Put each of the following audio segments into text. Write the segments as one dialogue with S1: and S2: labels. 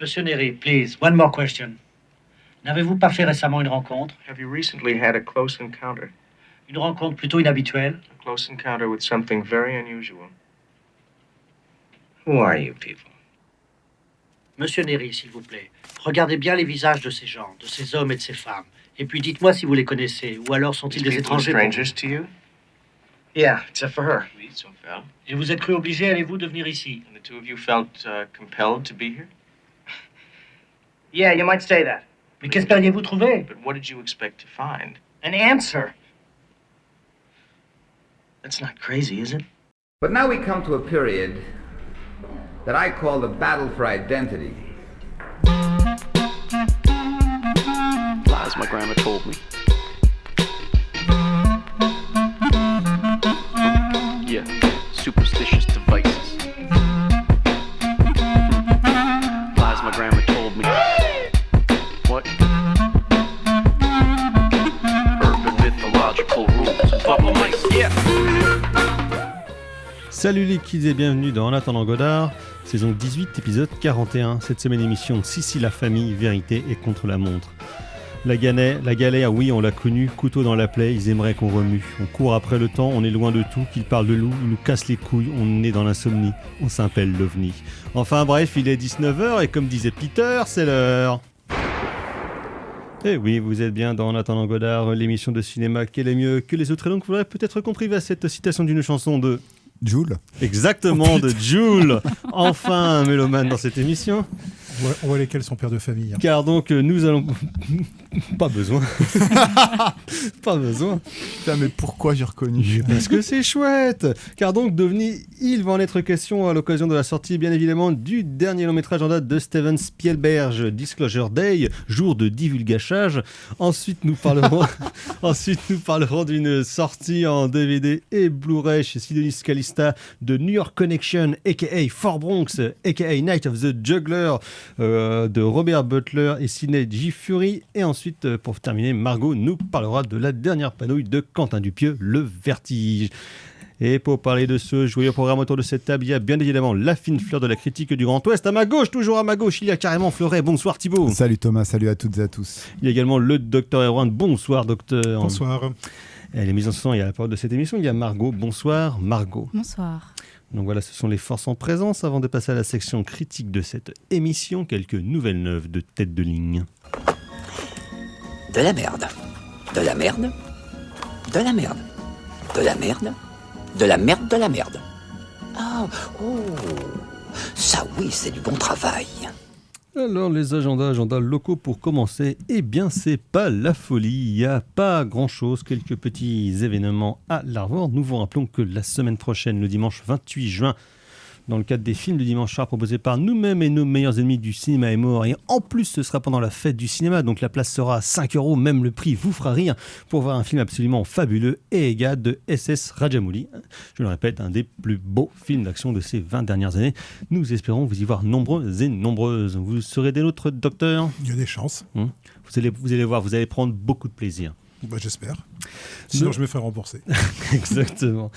S1: Monsieur Neri, please, one more question. N'avez-vous pas fait récemment une rencontre?
S2: Have you recently had a close encounter?
S1: Une rencontre plutôt inhabituelle?
S2: A close encounter with something very unusual. Who are you people?
S1: Monsieur Neri, s'il vous plaît, regardez bien les visages de ces gens, de ces hommes et de ces femmes. Et puis dites-moi si vous les connaissez, ou alors sont-ils des étrangers?
S2: Strangers to you?
S3: Yeah, except for her.
S2: Oui, sauf elle.
S1: Et vous êtes cru obligé, allez-vous, de venir ici?
S2: And the two of you felt compelled to be here?
S3: Yeah, you might say that.
S1: Mais qu'espériez-vous trouver?
S2: But what did you expect to find?
S3: An answer. That's not crazy, is it?
S4: But now we come to a period that I call the battle for identity.
S5: Lies my grandma told me. Yeah, superstitious devices. Lies my grandma told me. What? Urban mythological rules and bubble mice. Yeah.
S6: Salut les kids et bienvenue dans En attendant Godard, saison 18, épisode 41. Cette semaine émission Sissi la famille, vérité et contre la montre. La galère, oui, on l'a connu, couteau dans la plaie, ils aimeraient qu'on remue. On court après le temps, on est loin de tout, qu'ils parlent de loup, ils nous cassent les couilles, on est dans l'insomnie, on s'appelle l'OVNI. Enfin bref, il est 19h et comme disait Peter, c'est l'heure. Eh oui, vous êtes bien dans En attendant Godard, l'émission de cinéma qui est mieux que les autres. Et donc vous l'aurez peut-être compris à cette citation d'une chanson de...
S7: Jul.
S6: Exactement, de Jul. Enfin un mélomane dans cette émission.
S7: On voit lesquels sont pères de famille. Hein.
S6: Car donc nous allons... Pas besoin. Pas besoin.
S7: Putain, mais pourquoi j'ai reconnu?
S6: Parce que c'est chouette. Car donc d'OVNI, il va en être question à l'occasion de la sortie, bien évidemment, du dernier long métrage en date de Steven Spielberg, Disclosure Day, jour de divulgachage. Ensuite, nous parlerons d'une sortie en DVD et Blu-ray chez Sidonis Calista de New York Connection, a.k.a. Fort Bronx, a.k.a. Night of the Juggler, de Robert Butler et Sidney J. Furie. Et ensuite, pour terminer, Margot nous parlera de la dernière panouille de Quentin Dupieux, Le Vertige. Et pour parler de ce joyeux programme autour de cette table, il y a bien évidemment la fine fleur de la critique du Grand Ouest. À ma gauche, toujours à ma gauche, il y a carrément Fleuret. Bonsoir Thibaut.
S7: Salut Thomas, salut à toutes et à tous.
S6: Il y a également le docteur Erwan. Bonsoir docteur.
S7: Bonsoir.
S6: Et les mises en son, il y a la parole de cette émission, il y a Margot. Bonsoir Margot.
S8: Bonsoir.
S6: Donc voilà, ce sont les forces en présence. Avant de passer à la section critique de cette émission, quelques nouvelles neuves de tête de ligne.
S9: De la merde. De la merde. De la merde. De la merde. De la merde, de la merde. Ah, oh, ça oui, c'est du bon travail.
S6: Alors les agendas locaux pour commencer, eh bien c'est pas la folie, il n'y a pas grand chose, quelques petits événements à l'Arvor. Nous vous rappelons que la semaine prochaine, le dimanche 28 juin, dans le cadre des films du dimanche soir proposés par nous-mêmes et nos meilleurs ennemis du cinéma est mort. Et en plus, ce sera pendant la fête du cinéma, donc la place sera à 5€, même le prix vous fera rire, pour voir un film absolument fabuleux et égal de SS Rajamouli. Je le répète, un des plus beaux films d'action de ces 20 dernières années. Nous espérons vous y voir nombreux et nombreuses. Vous serez des nôtres, docteur?
S7: Il y a des chances.
S6: Vous allez voir, vous allez prendre beaucoup de plaisir.
S7: Bah, j'espère. Sinon, je me ferai rembourser.
S6: Exactement.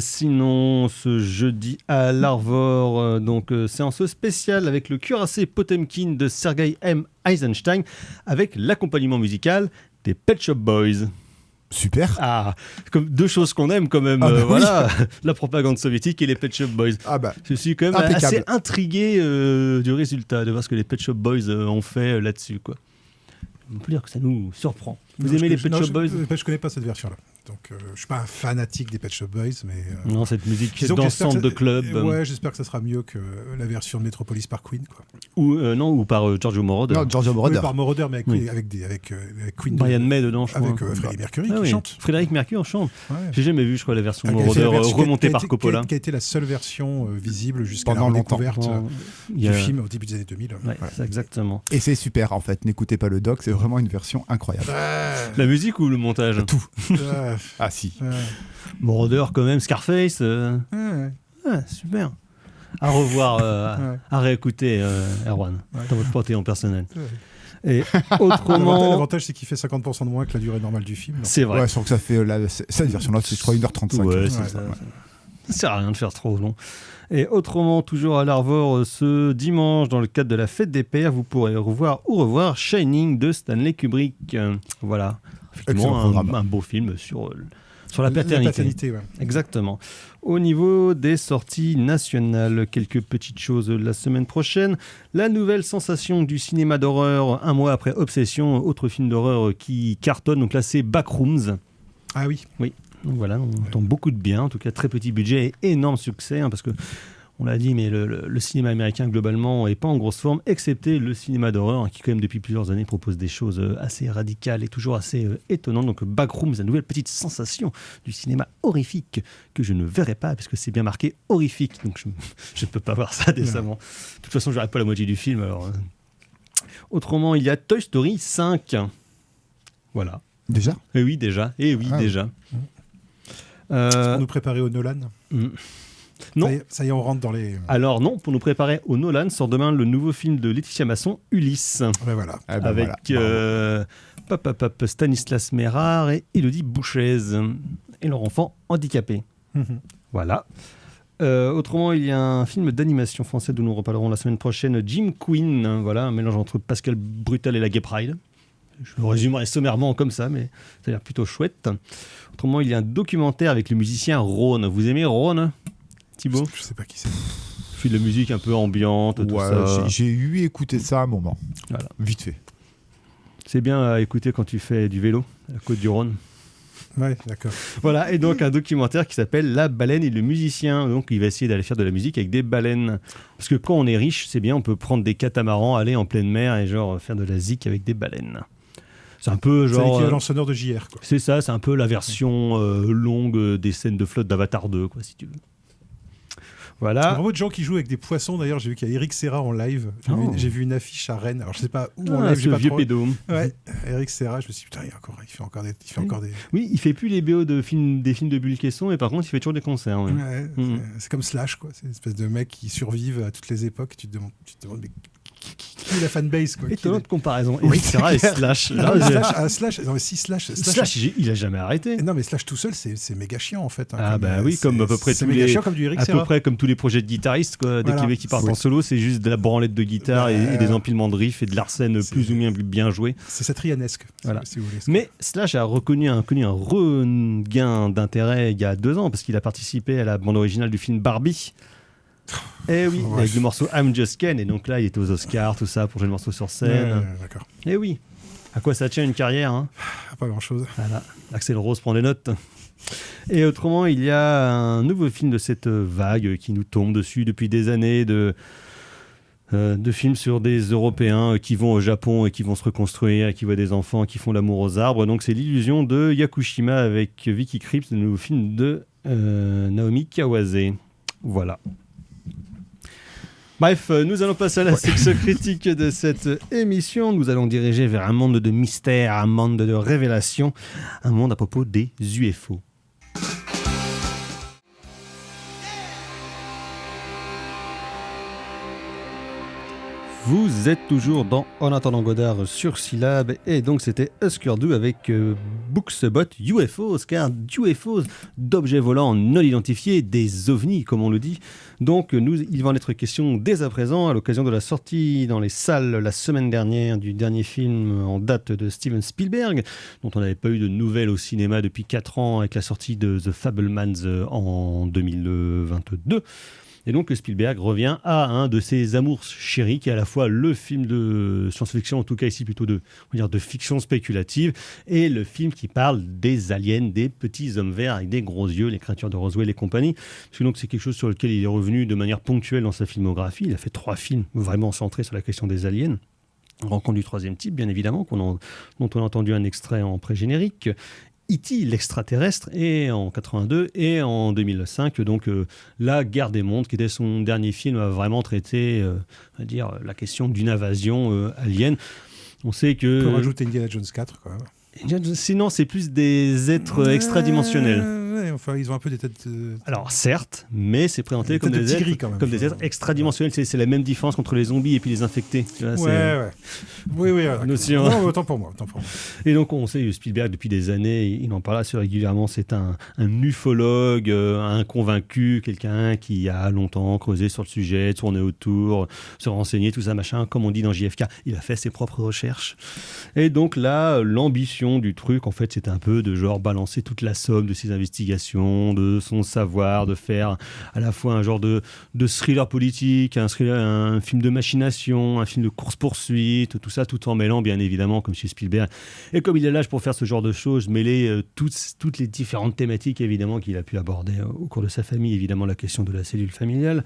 S6: Sinon, ce jeudi à l'Arvor, séance spéciale avec le cuirassé Potemkin de Sergei M. Eisenstein, avec l'accompagnement musical des Pet Shop Boys.
S7: Super.
S6: Ah, comme deux choses qu'on aime quand même. Voilà, la propagande soviétique et les Pet Shop Boys.
S7: Ah bah.
S6: Je suis quand même
S7: impeccable.
S6: assez intrigué du résultat, de voir ce que les Pet Shop Boys ont fait là-dessus, quoi. On peut dire que ça nous surprend. Vous aimez les Pet Shop Boys?
S7: Je connais pas cette version-là. Donc, je suis pas un fanatique des Pet Shop Boys, mais...
S6: non, cette musique dansante de club.
S7: Ouais, j'espère que ça sera mieux que la version de Metropolis par Queen, quoi.
S6: Ou par Giorgio Moroder.
S7: Non, Giorgio Moroder. Oui, par Moroder, mais avec Queen.
S6: Brian May dedans, je crois.
S7: Avec Freddie Mercury qui chante.
S6: Frédéric Mercury chante.
S7: Ouais.
S6: J'ai jamais vu, je crois, la version Moroder remontée par Coppola.
S7: Qui a été la seule version visible jusqu'à la découverte du film au début des années 2000.
S6: Ouais, c'est exactement.
S10: Et c'est super, en fait. N'écoutez pas le doc, c'est vraiment une version incroyable.
S6: La musique ou le montage?
S10: Tout. Ah si.
S6: Moroder quand même, Scarface. Super. À revoir, à réécouter, Erwan, dans votre panthéon personnel. Et autrement...
S7: L'avantage, c'est qu'il fait 50% de moins que la durée normale du film.
S6: C'est vrai.
S10: Ouais, sauf que ça fait cette version-là, c'est je crois 1h35.
S6: Ouais, c'est ça. Ça sert à rien de faire trop long. Et autrement, toujours à l'Arvor, ce dimanche, dans le cadre de la Fête des Pères, vous pourrez revoir Shining de Stanley Kubrick. Voilà, effectivement, un beau film sur la paternité.
S7: La paternité, ouais.
S6: Exactement. Au niveau des sorties nationales, quelques petites choses la semaine prochaine. La nouvelle sensation du cinéma d'horreur, un mois après Obsession, autre film d'horreur qui cartonne. Donc là, c'est Backrooms.
S7: Ah oui.
S6: Oui. Donc voilà, on entend beaucoup de bien. En tout cas, très petit budget et énorme succès. Parce que, on l'a dit, mais le cinéma américain, globalement, n'est pas en grosse forme, excepté le cinéma d'horreur, qui, quand même, depuis plusieurs années, propose des choses assez radicales et toujours assez étonnantes. Donc, Backrooms, la nouvelle petite sensation du cinéma horrifique que je ne verrai pas, puisque c'est bien marqué horrifique. Donc, je ne peux pas voir ça décemment. De toute façon, je n'aurai pas la moitié du film. Alors, Autrement, il y a Toy Story 5. Voilà.
S10: Déjà ?
S6: Eh oui, déjà. Déjà.
S7: C'est pour nous préparer au Nolan.
S6: Non.
S7: Ça y est, on rentre dans les...
S6: Alors non, pour nous préparer au Nolan, sort demain le nouveau film de Laetitia Masson, Ulysse.
S7: Ouais, voilà.
S6: Avec Stanislas Mérard et Élodie Bouchez et leur enfant handicapé. Voilà. Autrement, il y a un film d'animation français dont nous reparlerons la semaine prochaine, Jim Queen. Voilà, un mélange entre Pascal Brutal et la Gay Pride. Je le résumerai sommairement comme ça, mais ça a l'air plutôt chouette. Autrement, il y a un documentaire avec le musicien Rhône. Vous aimez Rhône, Thibaut ?
S7: Je sais pas qui c'est.
S6: Il fait de la musique un peu ambiante, tout ça.
S10: J'ai eu écouté ça à un moment.
S6: Voilà.
S10: Vite fait.
S6: C'est bien à écouter quand tu fais du vélo à la côte du Rhône.
S7: Ouais, d'accord.
S6: Voilà, et donc un documentaire qui s'appelle La baleine et le musicien. Donc il va essayer d'aller faire de la musique avec des baleines. Parce que quand on est riche, c'est bien, on peut prendre des catamarans, aller en pleine mer et genre faire de la zik avec des baleines. C'est un peu genre...
S7: C'est l'équivalent sonore de JR, quoi.
S6: C'est ça, c'est un peu la version longue des scènes de flotte d'Avatar 2, quoi, si tu veux. Voilà.
S7: Il y a vraiment de gens qui jouent avec des poissons. D'ailleurs, j'ai vu qu'il y a Eric Serra en live. J'ai vu une affiche à Rennes. Alors, je sais pas où en live.
S6: Ce vieux pédo.
S7: Ouais, Eric Serra, je me suis dit, putain, il fait encore des...
S6: Oui, il fait plus les BO des films de Bulle Caisson, mais par contre, il fait toujours des concerts. Ouais.
S7: C'est comme Slash, quoi. C'est une espèce de mec qui survivent à toutes les époques. Tu te demandes mais qui est la fanbase, quoi.
S6: Étonnante comparaison. Oui, c'est vrai, Slash.
S7: Slash, non, mais si Slash,
S6: il a jamais arrêté.
S7: Non, mais Slash tout seul, c'est méga chiant, en fait.
S6: Comme à peu près tous les...
S7: chiant, comme du Eric Serra.
S6: À peu près comme tous les projets de guitaristes, quoi. Dès qu'il y avait qui partent en solo, c'est juste de la branlette de guitare et des empilements de riffs et de l'arsène plus ou moins bien joué.
S7: C'est satrianesque,
S6: voilà.
S7: Si vous voulez.
S6: Mais Slash a connu un regain d'intérêt il y a 2 ans, parce qu'il a participé à la bande originale du film Barbie. Et oui, avec le morceau I'm Just Ken, et donc là il était aux Oscars, tout ça, pour jouer le morceau sur scène.
S7: D'accord.
S6: Et oui, à quoi ça tient une carrière, hein ?
S7: Pas grand chose.
S6: Voilà, Axel Rose prend des notes. Et autrement, il y a un nouveau film de cette vague qui nous tombe dessus depuis des années de films sur des Européens qui vont au Japon et qui vont se reconstruire, qui voient des enfants qui font l'amour aux arbres. Donc c'est l'illusion de Yakushima avec Vicky Krieps, le nouveau film de Naomi Kawase. Voilà. Bref, nous allons passer à la section critique de cette émission. Nous allons diriger vers un monde de mystère, un monde de révélation, un monde à propos des UFO. Vous êtes toujours dans En attendant Godard sur Syllab, et donc c'était Husker Du avec Booksbot UFOs, car UFOs, d'objets volants non identifiés, des ovnis comme on le dit. Donc il va en être question dès à présent à l'occasion de la sortie dans les salles la semaine dernière du dernier film en date de Steven Spielberg, dont on n'avait pas eu de nouvelles au cinéma depuis 4 ans avec la sortie de The Fabelmans en 2022. Et donc Spielberg revient à un de ses amours chéris, qui est à la fois le film de science-fiction, en tout cas ici plutôt de fiction spéculative, et le film qui parle des aliens, des petits hommes verts avec des gros yeux, les créatures de Roswell et compagnie. Parce que donc c'est quelque chose sur lequel il est revenu de manière ponctuelle dans sa filmographie. Il a fait 3 films vraiment centrés sur la question des aliens. Rencontre du troisième type, bien évidemment, dont on a entendu un extrait en pré-générique. E.T. l'extraterrestre, et en 82 et en 2005, donc La Guerre des Mondes, qui était son dernier film, a vraiment traité la question d'une invasion alien. On sait que...
S7: On peut rajouter Indiana Jones 4, quand même.
S6: Sinon, c'est plus des êtres extradimensionnels.
S7: enfin, ils ont un peu des têtes.
S6: Alors certes, mais c'est présenté comme
S7: Peut-être
S6: des,
S7: de tigris,
S6: êtres,
S7: quand même.
S6: comme des êtres extradimensionnels. C'est la même différence entre les zombies et puis les infectés. Tu vois,
S7: Ouais. Oui, d'accord.
S6: Notion.
S7: Non, autant pour moi.
S6: Et donc on sait, Spielberg depuis des années, il en parle assez régulièrement, c'est un ufologue, un convaincu, quelqu'un qui a longtemps creusé sur le sujet, tourné autour, se renseigner, tout ça, machin, comme on dit dans JFK, il a fait ses propres recherches. Et donc là, l'ambition du truc, en fait, c'était un peu de genre balancer toute la somme de ses investigations, de son savoir, de faire à la fois un genre de thriller politique, un film de machination, un film de course-poursuite, tout ça, tout en mêlant, bien évidemment, comme chez Spielberg. Et comme il est l'âge pour faire ce genre de choses, mêler toutes les différentes thématiques, évidemment, qu'il a pu aborder au cours de sa famille, évidemment, la question de la cellule familiale.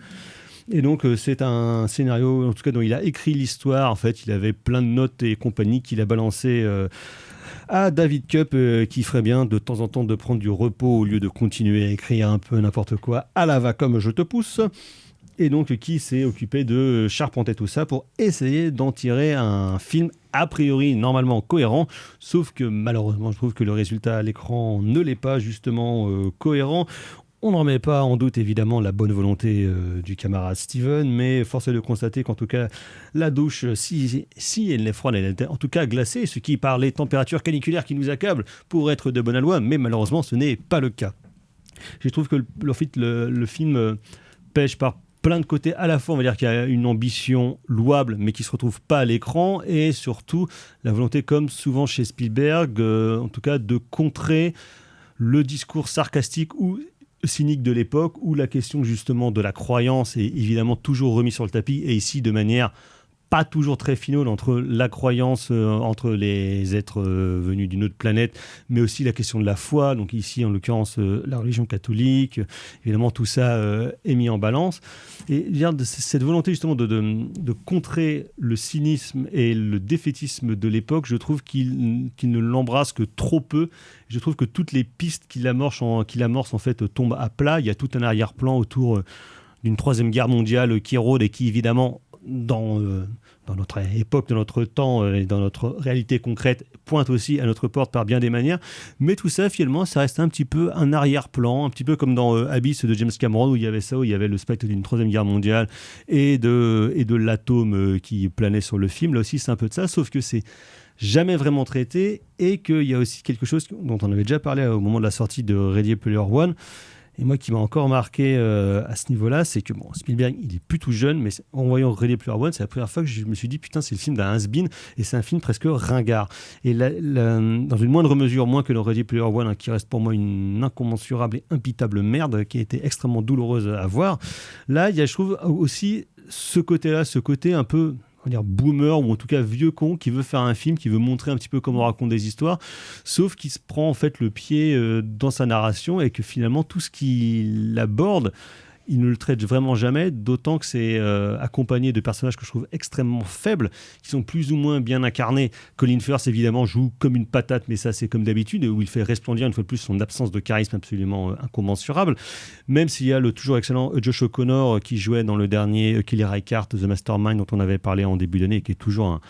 S6: Et donc, c'est un scénario, en tout cas, dont il a écrit l'histoire. En fait, il avait plein de notes et compagnie qu'il a balancé à David Koepp, qui ferait bien de temps en temps de prendre du repos au lieu de continuer à écrire un peu n'importe quoi à la va comme je te pousse. Et donc, qui s'est occupé de charpenter tout ça pour essayer d'en tirer un film a priori normalement cohérent, sauf que malheureusement, je trouve que le résultat à l'écran ne l'est pas justement cohérent. On ne remet pas en doute évidemment la bonne volonté du camarade Steven, mais force est de constater qu'en tout cas la douche, si elle est froide, elle est en tout cas glacée, ce qui par les températures caniculaires qui nous accablent pourrait être de bonne loi, mais malheureusement ce n'est pas le cas. Je trouve que le film pêche par plein de côtés, à la fois on va dire qu'il y a une ambition louable mais qui ne se retrouve pas à l'écran, et surtout la volonté, comme souvent chez Spielberg, en tout cas de contrer le discours sarcastique ou cynique de l'époque, où la question justement de la croyance est évidemment toujours remise sur le tapis, et ici de manière pas toujours très finale, entre la croyance entre les êtres venus d'une autre planète, mais aussi la question de la foi, donc ici en l'occurrence la religion catholique, évidemment tout ça est mis en balance, et cette volonté justement de contrer le cynisme et le défaitisme de l'époque, je trouve qu'il ne l'embrasse que trop peu. Je trouve que toutes les pistes qu'il amorce en fait tombent à plat. Il y a tout un arrière-plan autour d'une troisième guerre mondiale qui rôde et qui évidemment dans notre époque, dans notre temps et dans notre réalité concrète, pointe aussi à notre porte par bien des manières. Mais tout ça, finalement, ça reste un petit peu un arrière-plan, un petit peu comme dans Abyss de James Cameron, où il y avait le spectre d'une troisième guerre mondiale et de l'atome qui planait sur le film. Là aussi, c'est un peu de ça, sauf que c'est jamais vraiment traité, et qu'il y a aussi quelque chose dont on avait déjà parlé au moment de la sortie de Ready Player One, et moi qui m'a encore marqué à ce niveau-là, c'est que Spielberg, il est plus tout jeune, mais en voyant Ready Player One, c'est la première fois que je me suis dit putain, c'est le film d'un has-been, et c'est un film presque ringard. Et dans une moindre mesure, moins que le Ready Player One, qui reste pour moi une incommensurable et impitable merde, qui a été extrêmement douloureuse à voir. Là, il y a, je trouve, aussi ce côté un peu, on va dire boomer, ou en tout cas vieux con, qui veut faire un film, qui veut montrer un petit peu comment on raconte des histoires, sauf qu'il se prend en fait le pied dans sa narration, et que finalement tout ce qu'il aborde, il ne le traite vraiment jamais, d'autant que c'est accompagné de personnages que je trouve extrêmement faibles, qui sont plus ou moins bien incarnés. Colin Firth, évidemment, joue comme une patate, mais ça, c'est comme d'habitude, où il fait resplendir une fois de plus son absence de charisme absolument incommensurable, même s'il y a le toujours excellent Josh O'Connor qui jouait dans le dernier Kelly Reichardt, The Mastermind, dont on avait parlé en début d'année, et qui est toujours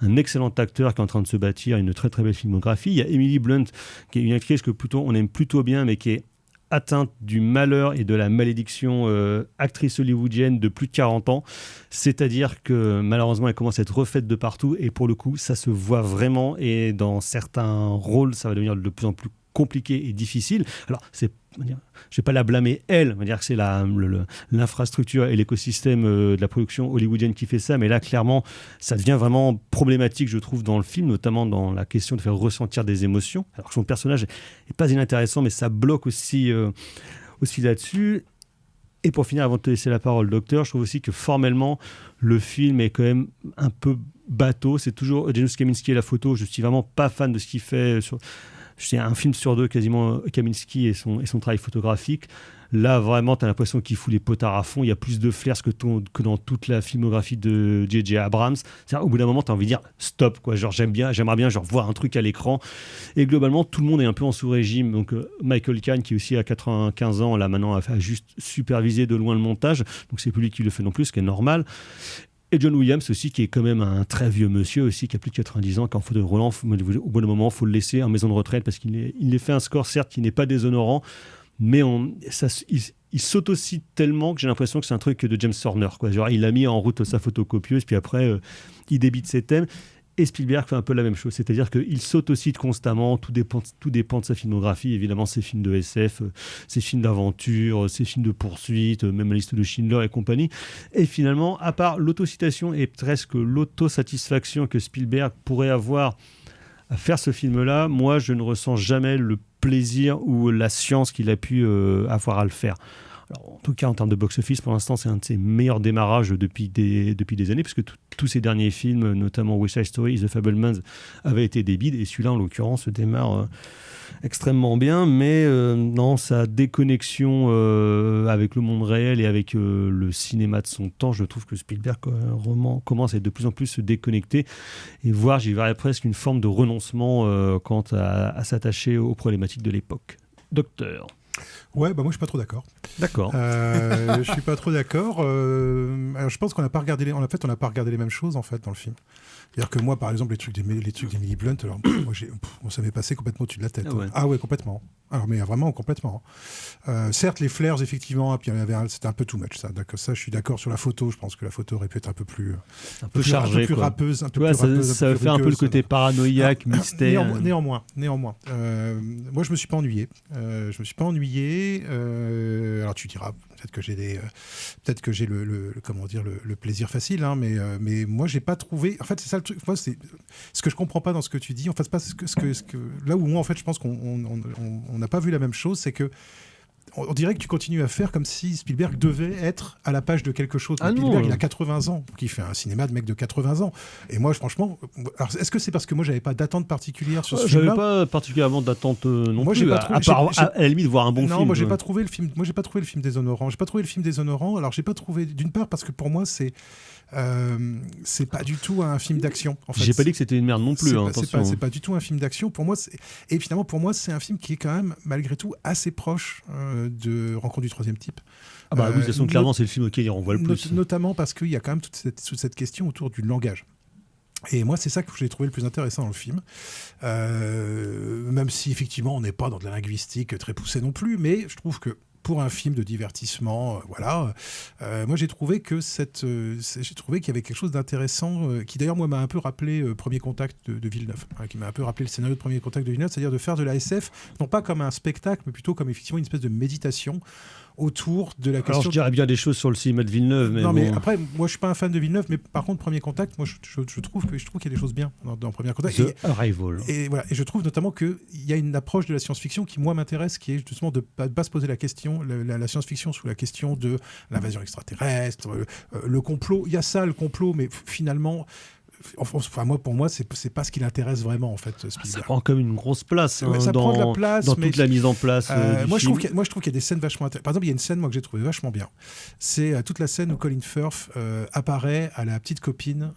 S6: un excellent acteur qui est en train de se bâtir une très très belle filmographie. Il y a Emily Blunt, qui est une actrice que on aime plutôt bien, mais qui est atteinte du malheur et de la malédiction actrice hollywoodienne de plus de 40 ans. C'est-à-dire que malheureusement, elle commence à être refaite de partout, et pour le coup, ça se voit vraiment, et dans certains rôles, ça va devenir de plus en plus compliqué et difficile. Alors, je ne vais pas la blâmer elle, on va dire que c'est l'infrastructure et l'écosystème de la production hollywoodienne qui fait ça, mais là clairement ça devient vraiment problématique, je trouve, dans le film, notamment dans la question de faire ressentir des émotions, alors que son personnage n'est pas inintéressant, mais ça bloque aussi là-dessus. Et pour finir, avant de te laisser la parole, docteur, je trouve aussi que formellement le film est quand même un peu bateau. C'est toujours Janusz Kaminski à la photo, je suis vraiment pas fan de ce qu'il fait c'est un film sur deux quasiment, Kaminski et son travail photographique. Là, vraiment, tu as l'impression qu'il fout les potards à fond. Il y a plus de flair que dans toute la filmographie de J.J. Abrams. C'est-à-dire, au bout d'un moment, tu as envie de dire stop, quoi. Genre, j'aimerais bien genre, voir un truc à l'écran. Et globalement, tout le monde est un peu en sous-régime. Donc, Michael Kahn, qui aussi a 95 ans, là maintenant, a juste supervisé de loin le montage. Donc, c'est plus lui qui le fait non plus, ce qui est normal. Et John Williams aussi, qui est quand même un très vieux monsieur aussi, qui a plus de 90 ans, qui est en fauteuil roulant. Au bon moment, il faut le laisser en maison de retraite, parce qu'il fait un score, certes, qui n'est pas déshonorant, mais il s'autocite tellement que j'ai l'impression que c'est un truc de James Horner, quoi. Genre, il a mis en route sa photocopieuse, puis après, il débite ses thèmes. Et Spielberg fait un peu la même chose, c'est-à-dire qu'il s'autocite constamment, tout dépend de sa filmographie, évidemment ses films de SF, ses films d'aventure, ses films de poursuite, même la liste de Schindler et compagnie. Et finalement, à part l'autocitation et presque l'autosatisfaction que Spielberg pourrait avoir à faire ce film-là, moi je ne ressens jamais le plaisir ou la science qu'il a pu avoir à le faire. Alors, en tout cas, en termes de box-office, pour l'instant, c'est un de ses meilleurs démarrages depuis des années, puisque tous ses derniers films, notamment West Side Story, The Fabelmans, avaient été des bides, et celui-là, en l'occurrence, démarre extrêmement bien, mais non, sa déconnexion avec le monde réel et avec le cinéma de son temps, je trouve que Spielberg commence à être de plus en plus se déconnecter, et voire, j'y verrais presque une forme de renoncement quant à s'attacher aux problématiques de l'époque. Docteur.
S7: Ouais, bah moi je suis pas trop d'accord.
S6: D'accord.
S7: Je suis pas trop d'accord. Alors je pense qu'on n'a pas regardé on n'a pas regardé les mêmes choses en fait dans le film. C'est-à-dire que moi, par exemple, les trucs d'Emily Blunt, alors ça m'est passé complètement au-dessus de la tête.
S6: Ah ouais.
S7: Ah ouais, complètement. Alors mais vraiment complètement. Certes, les flares effectivement, puis c'était un peu too much ça. D'accord, ça, je suis d'accord sur la photo. Je pense que la photo aurait pu être un peu plus
S6: chargée,
S7: un peu plus rappeuse,
S6: ça fait un peu le côté paranoïaque, mystère.
S7: Néanmoins. Moi, je me suis pas ennuyé. Alors tu diras peut-être que j'ai le plaisir facile, hein, mais moi j'ai pas trouvé. En fait, c'est ça le truc. Moi, c'est ce que je comprends pas dans ce que tu dis. En fait, pas ce que là où moi en fait je pense qu'on n'a pas vu la même chose, c'est que on dirait que tu continues à faire comme si Spielberg devait être à la page de quelque chose. Spielberg, il a 80 ans, qui fait un cinéma de mec de 80 ans. Et moi, franchement, alors, est-ce que c'est parce que moi, j'avais pas d'attente particulière sur ce film-là ?
S6: J'avais pas particulièrement d'attente non
S7: moi,
S6: plus, à la limite de voir un bon film.
S7: Non, moi, j'ai pas trouvé le film. Moi, j'ai pas trouvé le film déshonorant. J'ai pas trouvé le film déshonorant. Alors, j'ai pas trouvé, d'une part, parce que pour moi, c'est pas du tout un film d'action. En fait,
S6: j'ai pas dit que c'était une merde non plus.
S7: C'est pas du tout un film d'action. Pour moi, et finalement, pour moi, c'est un film qui est quand même, malgré tout, assez proche de Rencontre du troisième type.
S6: Ah bah oui, de toute façon, clairement, c'est le film auquel il renvoie le plus.
S7: Notamment parce qu'il y a quand même toute cette question autour du langage. Et moi, c'est ça que j'ai trouvé le plus intéressant dans le film. Même si, effectivement, on n'est pas dans de la linguistique très poussée non plus, mais je trouve que pour un film de divertissement, moi j'ai trouvé qu'il y avait quelque chose d'intéressant qui d'ailleurs moi m'a un peu rappelé Premier Contact de Villeneuve, qui m'a un peu rappelé le scénario de Premier Contact de Villeneuve, c'est-à-dire de faire de la SF non pas comme un spectacle, mais plutôt comme effectivement une espèce de méditation autour de la question.
S6: Alors je dirais bien des choses sur le cinéma de Villeneuve, mais
S7: non,
S6: bon.
S7: mais après moi je suis pas un fan de Villeneuve, mais par contre Premier Contact, moi je trouve qu'il y a des choses bien dans Premier Contact.
S6: The Arrival.
S7: Et voilà, et je trouve notamment qu'il y a une approche de la science-fiction qui moi m'intéresse, qui est justement de ne pas se poser la question, la science-fiction sous la question de l'invasion extraterrestre, le complot. Il y a ça, le complot, mais finalement. Enfin, pour moi, c'est pas ce qui l'intéresse vraiment en fait. Spielberg.
S6: Ça prend comme une grosse place
S7: ça prend de la place,
S6: dans toute la mise en place.
S7: Moi, je
S6: film.
S7: trouve qu'il y a des scènes vachement intéressantes. Par exemple, il y a une scène moi que j'ai trouvé vachement bien. C'est toute la scène où Colin Firth apparaît à la petite copine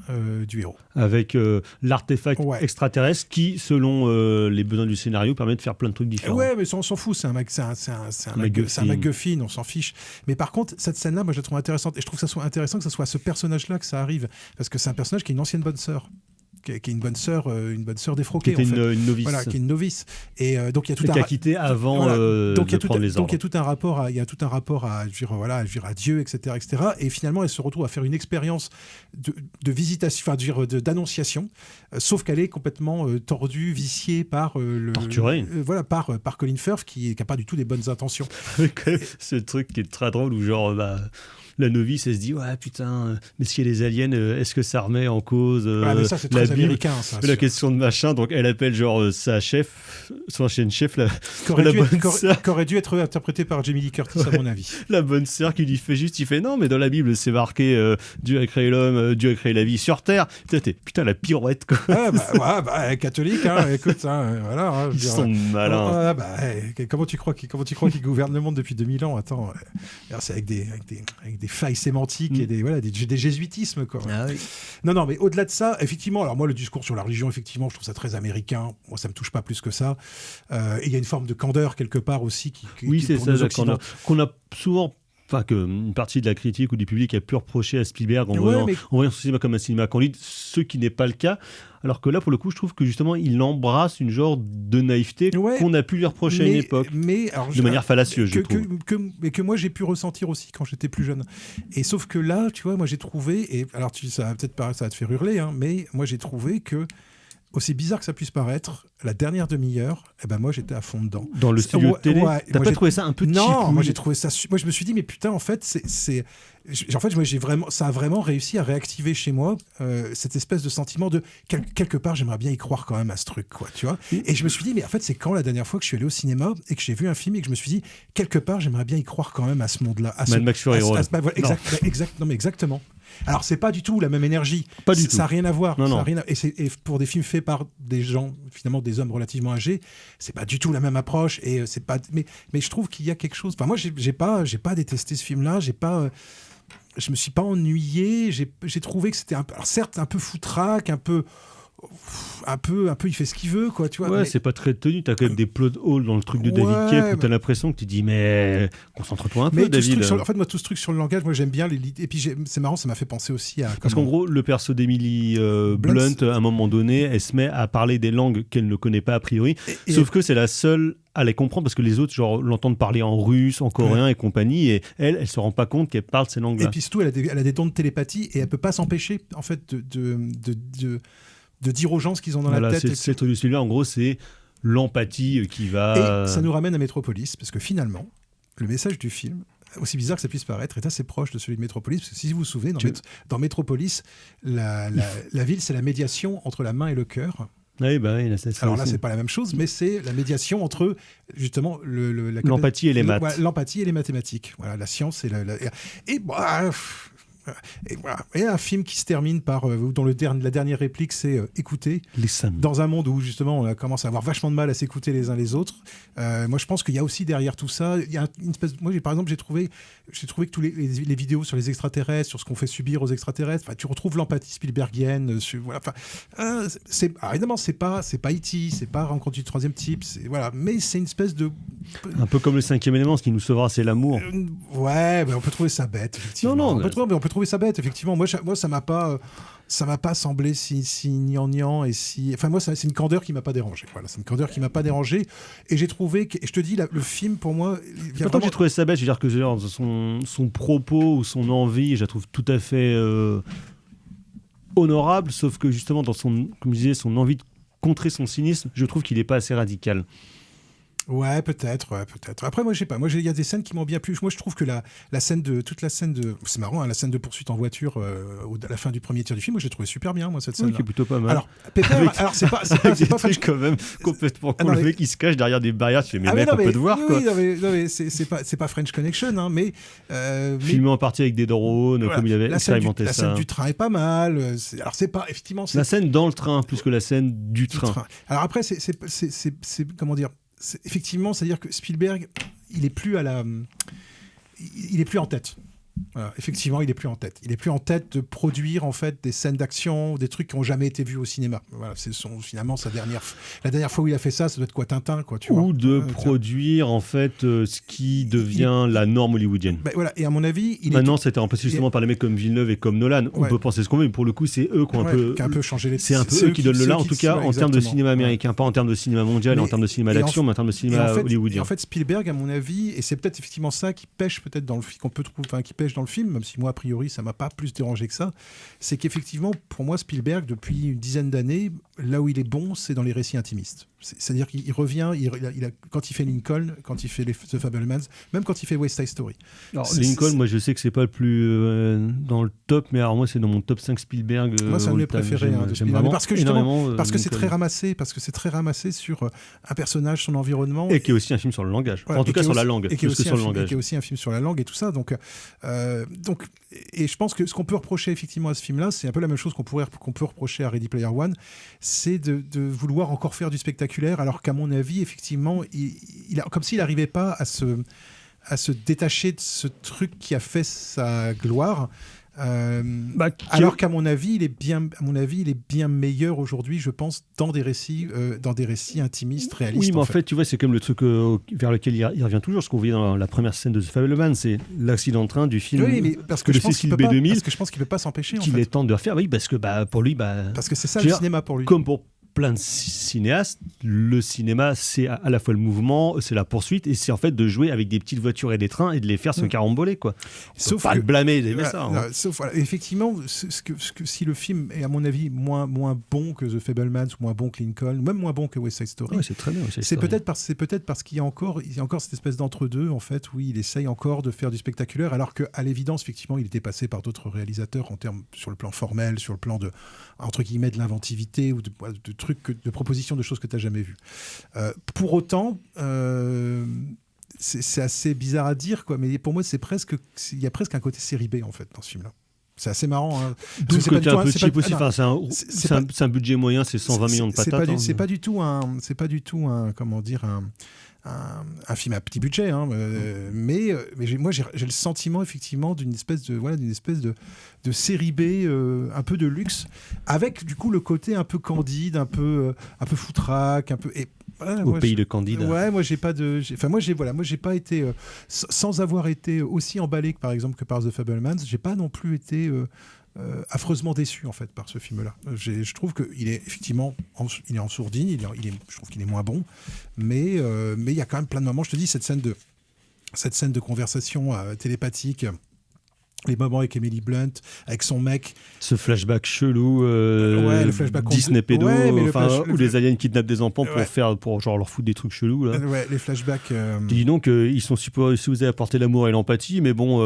S7: du héros,
S6: avec l'artefact extraterrestre qui, selon les besoins du scénario, permet de faire plein de trucs différents.
S7: Ouais, mais on s'en fout. C'est un MacGuffin, on s'en fiche. Mais par contre, cette scène-là, moi, je la trouve intéressante. Et je trouve que ça soit intéressant que ce soit à ce personnage-là que ça arrive, parce que c'est un personnage qui est une ancienne bonne sœur, qui est une bonne sœur défroquée,
S6: qui était une novice.
S7: Voilà, qui est une novice. Et donc il y a tout
S6: qui a quitté avant de prendre les ordres.
S7: Donc il y a tout un rapport à Dieu, etc., etc. Et finalement, elle se retrouve à faire une expérience de visitation, enfin d'annonciation, sauf qu'elle est complètement tordue, viciée par
S6: torturée.
S7: Par Colin Firth qui n'a pas du tout des bonnes intentions.
S6: Ce truc qui est très drôle où genre la novice, elle se dit ouais putain, mais s'il y a les aliens, est-ce que ça remet en cause
S7: mais ça, c'est très américain, ça,
S6: la question de machin. Donc elle appelle genre sa chef, son ancienne chef,
S7: qui aurait dû être interprétée par Jamie Lee Curtis, à mon avis.
S6: La bonne sœur qui lui fait juste, il fait non mais dans la Bible c'est marqué Dieu a créé l'homme, Dieu a créé la vie sur terre. Putain la pirouette quoi.
S7: Catholique, hein, écoute, hein, voilà. Hein,
S6: ils sont malins.
S7: Comment tu crois qu'ils gouvernent le monde depuis 2000 ans? Attends, c'est avec des failles sémantiques et des jésuitismes, quoi.
S6: Ah oui.
S7: Non, mais au-delà de ça, effectivement, alors moi, le discours sur la religion, effectivement, je trouve ça très américain. Moi, ça me touche pas plus que ça. Et il y a une forme de candeur quelque part aussi
S6: oui, c'est ça, qu'on a souvent. qu'une partie de la critique ou du public a pu reprocher à Spielberg en
S7: Ouais, mais-
S6: voyant son cinéma comme un cinéma candide, ce qui n'est pas le cas. Alors que là, pour le coup, je trouve que justement, il embrasse une genre de naïveté
S7: Ouais,
S6: qu'on a pu lui reprocher à une époque.
S7: Mais, alors,
S6: De manière fallacieuse, je trouve.
S7: Mais que moi j'ai pu ressentir aussi quand j'étais plus jeune. Et sauf que là, tu vois, moi j'ai trouvé, et alors ça va peut-être ça va te faire hurler, hein, mais moi j'ai trouvé que, aussi bizarre que ça puisse paraître, la dernière demi-heure, eh ben moi j'étais à fond dedans.
S6: Dans le studio de télé,
S7: ouais,
S6: t'as
S7: moi,
S6: pas
S7: j'ai-
S6: trouvé ça un peu
S7: Non,
S6: cheap,
S7: moi
S6: oui.
S7: j'ai trouvé ça. Moi je me suis dit, mais putain, en fait, en fait, moi j'ai vraiment, ça a vraiment réussi à réactiver chez moi cette espèce de sentiment de quelque part, j'aimerais bien y croire quand même à ce truc, quoi, tu vois. Et je me suis dit, mais en fait, c'est quand la dernière fois que je suis allé au cinéma et que j'ai vu un film et que je me suis dit, quelque part, j'aimerais bien y croire quand même à ce monde-là.
S6: Mad Max Fury Road.
S7: Voilà, non, mais exactement. Alors, c'est pas du tout la même énergie.
S6: Pas du tout.
S7: Ça n'a rien à voir.
S6: Non,
S7: Ça a
S6: non.
S7: rien à- et pour des films faits par des gens, finalement, des hommes relativement âgés, c'est pas du tout la même approche. Et c'est pas. Mais je trouve qu'il y a quelque chose. Enfin, moi, j'ai pas détesté ce film-là. Je me suis pas ennuyé. J'ai trouvé que c'était alors certes un peu foutraque, un peu, il fait ce qu'il veut, quoi. Tu vois.
S6: Ouais,
S7: mais-
S6: c'est pas très tenu. T'as quand même des plot holes dans le truc de David
S7: Ouais,
S6: Koepp où t'as
S7: mais-
S6: l'impression que tu dis, mais concentre-toi un peu,
S7: mais tout ce
S6: David.
S7: truc en fait, moi, tout ce truc sur le langage, moi, j'aime bien les. Et puis, c'est marrant, ça m'a fait penser aussi à.
S6: Parce qu'en gros, le perso d'Emily Blunt, à un moment donné, elle se met à parler des langues qu'elle ne connaît pas a priori. Sauf que c'est la seule à les comprendre parce que les autres, genre, l'entendent parler en russe, en coréen et compagnie. Et elle se rend pas compte qu'elle parle ces langues-là.
S7: Et puis surtout, elle a des dons de télépathie et elle peut pas s'empêcher, en fait, de dire aux gens ce qu'ils ont dans
S6: Voilà,
S7: la tête.
S6: c'est le truc de celui-là. En gros, c'est l'empathie qui va.
S7: Et ça nous ramène à Metropolis, parce que finalement, le message du film, aussi bizarre que ça puisse paraître, est assez proche de celui de Metropolis, parce que si vous vous souvenez, dans Metropolis, la ville, c'est la médiation entre la main et le cœur.
S6: Oui, bah oui, là, c'est ça
S7: Alors là,
S6: aussi.
S7: c'est pas la même chose, mais c'est la médiation entre justement
S6: L'empathie et les maths.
S7: Voilà, l'empathie et les mathématiques. Voilà, la science et et voilà. Et un film qui se termine par dont la dernière réplique c'est écoutez.
S6: Listen.
S7: Dans un monde où justement on commence à avoir vachement de mal à s'écouter les uns les autres. Moi, je pense qu'il y a aussi derrière tout ça, il y a une espèce. Moi, par exemple, j'ai trouvé que tous les vidéos sur les extraterrestres, sur ce qu'on fait subir aux extraterrestres, tu retrouves l'empathie Spielbergienne. Voilà, évidemment, c'est pas E.T., c'est pas Rencontre du troisième type, voilà, mais c'est une espèce de.
S6: Un peu comme le cinquième élément, ce qui nous sauvera, c'est l'amour.
S7: Ouais, mais on peut trouver ça bête, effectivement.
S6: Non,
S7: on peut trouver ça bête, effectivement. Moi, ça m'a pas semblé si gnangnan et si. Enfin, moi, c'est une candeur qui m'a pas dérangé. Voilà, c'est une candeur qui m'a pas dérangé. Et j'ai trouvé et je te dis, le film, pour moi.
S6: Pourtant, j'ai trouvé ça bête. Je veux dire que genre, son propos ou son envie, je la trouve tout à fait honorable, sauf que justement, dans comme je disais, son envie de contrer son cynisme, je trouve qu'il n'est pas assez radical.
S7: Ouais, peut-être. Après, moi, je sais pas. Moi, il y a des scènes qui m'ont bien plu. Moi, je trouve que toute la scène de, c'est marrant, hein, la scène de poursuite en voiture à la fin du premier tiers du film, moi, j'ai trouvé super bien, moi, cette scène.
S6: Oui, qui est plutôt pas mal.
S7: Alors, Pépère, alors c'est pas
S6: trucs quand même complètement con.
S7: non,
S6: Le
S7: mais-
S6: mec qui se cache derrière des barrières, tu fais mais
S7: Ah,
S6: mec,
S7: non,
S6: on peut te voir
S7: oui,
S6: quoi.
S7: non, mais c'est pas French Connection, hein, mais
S6: Filmé en partie avec des drones,
S7: voilà,
S6: comme il avait
S7: la scène
S6: expérimenté
S7: la
S6: ça.
S7: scène du train est pas mal. Alors, c'est pas effectivement.
S6: La scène dans le train plus que la scène du train.
S7: Alors après, c'est comment dire. Effectivement, c'est-à-dire que Spielberg, il est plus en tête. Voilà, effectivement, il est plus en tête. Il est plus en tête de produire en fait des scènes d'action, des trucs qui n'ont jamais été vus au cinéma. Voilà, c'est finalement la dernière fois où il a fait ça, ça doit être quoi, Tintin, quoi, tu vois.
S6: Ou de produire en fait ce qui devient la norme hollywoodienne.
S7: Ben, voilà, et à mon avis,
S6: maintenant, c'était remplacé justement par les mecs comme Villeneuve et comme Nolan. On peut penser ce qu'on veut, mais pour le coup, c'est eux qui ont un peu
S7: changé les.
S6: C'est un peu eux qui donnent le là, en tout cas, en termes de cinéma américain, pas en termes de cinéma mondial, en termes de cinéma d'action, mais en termes de cinéma hollywoodien.
S7: Et en fait, Spielberg, à mon avis, et c'est peut-être effectivement ça qui pêche peut-être dans le film, qui pêche dans le film, même si moi, a priori, ça m'a pas plus dérangé que ça, c'est qu'effectivement, pour moi, Spielberg, depuis une dizaine d'années, là où il est bon, c'est dans les récits intimistes. C'est-à-dire qu'il revient, quand il fait Lincoln, quand il fait The Fabelmans, même quand il fait West Side Story.
S6: Alors, Lincoln, moi, je sais que c'est pas le plus dans le top, mais alors moi, c'est dans mon top 5 Spielberg.
S7: Moi, c'est un de mes préférés.
S6: J'aime vraiment
S7: parce que justement, parce que c'est
S6: Lincoln.
S7: très ramassé sur un personnage, son environnement.
S6: Et qui est aussi un film sur le langage. Enfin, en tout cas, sur la langue.
S7: Et qui est aussi un film sur la langue et tout ça. Donc, et je pense que ce qu'on peut reprocher effectivement à ce film-là, c'est un peu la même chose qu'on peut reprocher à Ready Player One, c'est de vouloir encore faire du spectaculaire, alors qu'à mon avis, effectivement, comme s'il n'arrivait pas à se détacher de ce truc qui a fait sa gloire. Alors qu'à mon avis, il est bien meilleur aujourd'hui, je pense, dans des récits intimistes, réalistes.
S6: Oui, mais en fait, tu vois, c'est comme le truc vers lequel il revient toujours, ce qu'on voyait dans la première scène de The Fabelman, c'est l'accident de train du film.
S7: Oui, mais parce que
S6: de
S7: je pense
S6: Cécile
S7: qu'il peut pas,
S6: B2000,
S7: parce que je pense qu'il peut pas s'empêcher.
S6: Qu'il est temps de refaire, oui, parce que pour lui,
S7: parce que c'est ça le cinéma pour lui.
S6: Comme pour plein de cinéastes, le cinéma, c'est à la fois le mouvement, c'est la poursuite, et c'est en fait de jouer avec des petites voitures et des trains et de les faire se caramboler, quoi.
S7: Sauf
S6: pas
S7: que,
S6: le blâmer d'aimer ça. Hein.
S7: Sauf, voilà, effectivement, si le film est à mon avis moins bon que The Fabelmans, ou moins bon que Lincoln, ou même moins bon que West Side Story,
S6: c'est très bien.
S7: C'est peut-être parce qu'il y a encore cette espèce d'entre-deux, en fait, où il essaye encore de faire du spectaculaire, alors qu'à l'évidence, effectivement, il était passé par d'autres réalisateurs sur le plan formel, sur le plan de, entre guillemets, de l'inventivité ou de trucs, de propositions de choses que tu n'as jamais vues. Pour autant, c'est assez bizarre à dire, quoi, mais pour moi, il y a presque un côté série B, en fait, dans ce film-là. C'est assez marrant. Hein.
S6: D'où le côté un peu cheap aussi. C'est un budget moyen, c'est 120 millions de patates.
S7: C'est pas du tout un comment dire, un film à petit budget, hein, mais moi j'ai le sentiment effectivement d'une espèce de série B, un peu de luxe, avec du coup le côté un peu candide, un peu foutraque, un peu. Et,
S6: au pays de Candide.
S7: Ouais, moi j'ai pas été sans avoir été aussi emballé que par exemple que par The Fabelmans, j'ai pas non plus été affreusement déçu en fait par ce film-là. Je trouve qu'il est effectivement il est en sourdine, je trouve qu'il est moins bon, mais il y a quand même plein de moments. Je te dis cette scène de conversation télépathique. Les moments avec Emily Blunt, avec son mec.
S6: Ce flashback chelou,
S7: le flashback
S6: Disney pédo, où les aliens kidnappent des enfants pour genre leur foutre des trucs chelous. Là.
S7: Ouais, les flashbacks.
S6: Dis donc, ils sont supposés apporter l'amour et l'empathie, mais bon,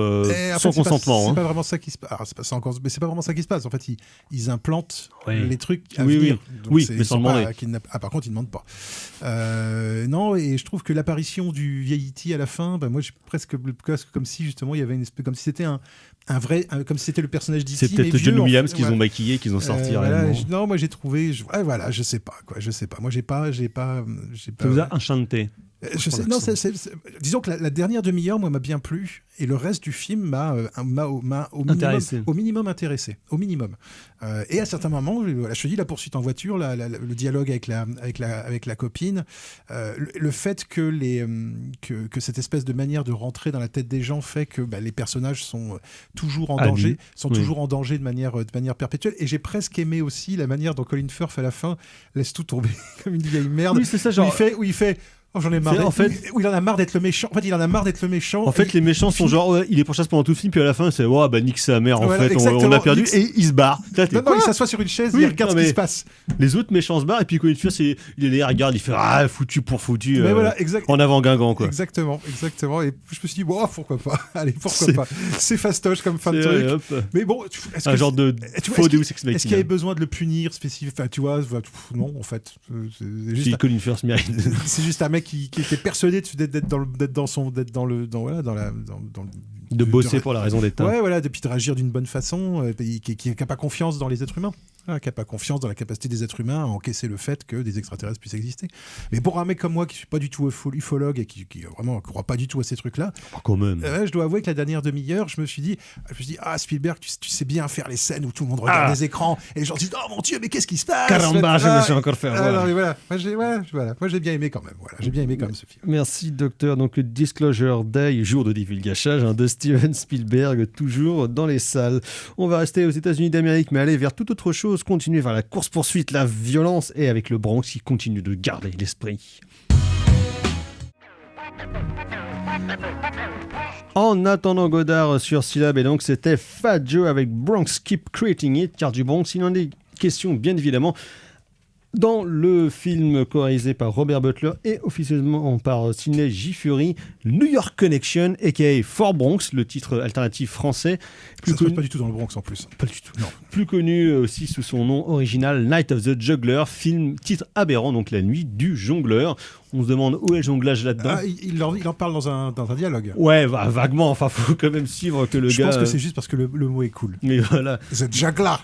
S6: sans consentement.
S7: C'est pas vraiment ça qui se passe. Mais c'est pas vraiment ça qui se passe. En fait, ils implantent les trucs à venir.
S6: Oui, mais sans demander.
S7: Par contre, ils demandent pas. Non, et je trouve que l'apparition du vieil E.T. à la fin, moi, j'ai presque comme si justement il y avait une espèce, comme si c'était comme si c'était le personnage d'E.T.
S6: C'est peut-être John Williams qu'ils ont maquillé, qu'ils ont sorti.
S7: Non, moi j'ai trouvé. Je sais pas quoi. Je sais pas. Moi j'ai pas.
S6: Ça vous a enchanté.
S7: Je sais, non, disons que la dernière demi-heure, moi, m'a bien plu, et le reste du film m'a au minimum intéressé. Au minimum. Et à certains moments, je te dis, la poursuite en voiture, le dialogue avec la copine, le fait que cette espèce de manière de rentrer dans la tête des gens fait que les personnages sont toujours en danger, toujours en danger de manière perpétuelle. Et j'ai presque aimé aussi la manière dont Colin Firth, à la fin, laisse tout tomber comme une vieille merde.
S6: Oui, c'est ça, genre...
S7: où il fait oh, j'en ai marre. Où il en a marre d'être le méchant. En fait, il en a marre d'être le méchant.
S6: En fait, les méchants sont genre, il est pourchasse pendant tout le film, puis à la fin, c'est nique sa mère, en fait, on a perdu, et il se barre.
S7: Non, il s'assoit sur une chaise, il regarde ce qui se passe.
S6: Les autres méchants se barrent, et puis quand il est là, il regarde, il fait foutu pour foutu, en avant Guingamp, quoi.
S7: Exactement. Et je me suis dit, pourquoi pas. Allez, pourquoi pas. C'est fastoche comme fin de truc. Mais bon,
S6: un genre de faux Deus Ex Machina.
S7: Est-ce qu'il y avait besoin de le punir spécifiquement? Enfin, tu vois, non, en fait.
S6: Si Colin Firth mérite.
S7: C'est juste un mec qui était persuadé
S6: de bosser pour la raison d'être.
S7: Ouais, voilà, depuis de réagir d'une bonne façon, qui n'a pas confiance dans les êtres humains. Qui n'a pas confiance dans la capacité des êtres humains à encaisser le fait que des extraterrestres puissent exister. Mais pour un mec comme moi qui ne suis pas du tout ufologue et qui vraiment croit pas du tout à ces trucs-là,
S6: quand même.
S7: Je dois avouer que la dernière demi-heure, je me suis dit Spielberg, tu sais bien faire les scènes où tout le monde regarde les écrans et les gens disent oh mon Dieu, mais qu'est-ce qui se passe?
S6: Caramba, je me suis encore fait avoir.
S7: Moi j'ai bien aimé quand même. J'ai bien aimé quand même ce film.
S6: Merci docteur. Donc Disclosure Day, jour de divulgachage de Steven Spielberg, toujours dans les salles. On va rester aux États-Unis d'Amérique, mais aller vers toute autre chose. Continuer vers la course-poursuite, la violence, et avec le Bronx qui continue de garder l'esprit. En attendant Godard sur Syllab, et donc c'était Fat Joe avec Bronx Keep Creating It, car du Bronx il en est question bien évidemment dans le film co-réalisé par Robert Butler et officieusement par Sidney J. Furie, New York Connection, aka Fort Bronx, le titre alternatif français.
S7: Ça se passe pas du tout dans le Bronx en plus.
S6: Pas du tout. Non. Plus connu aussi sous son nom original, Night of the Juggler, titre aberrant, donc la nuit du jongleur. On se demande où est le jonglage là-dedans.
S7: Il en parle dans un dialogue.
S6: Ouais, vaguement. Enfin, faut quand même suivre que le gars.
S7: Je pense que c'est juste parce que le mot est cool.
S6: Mais voilà.
S7: The Juggler.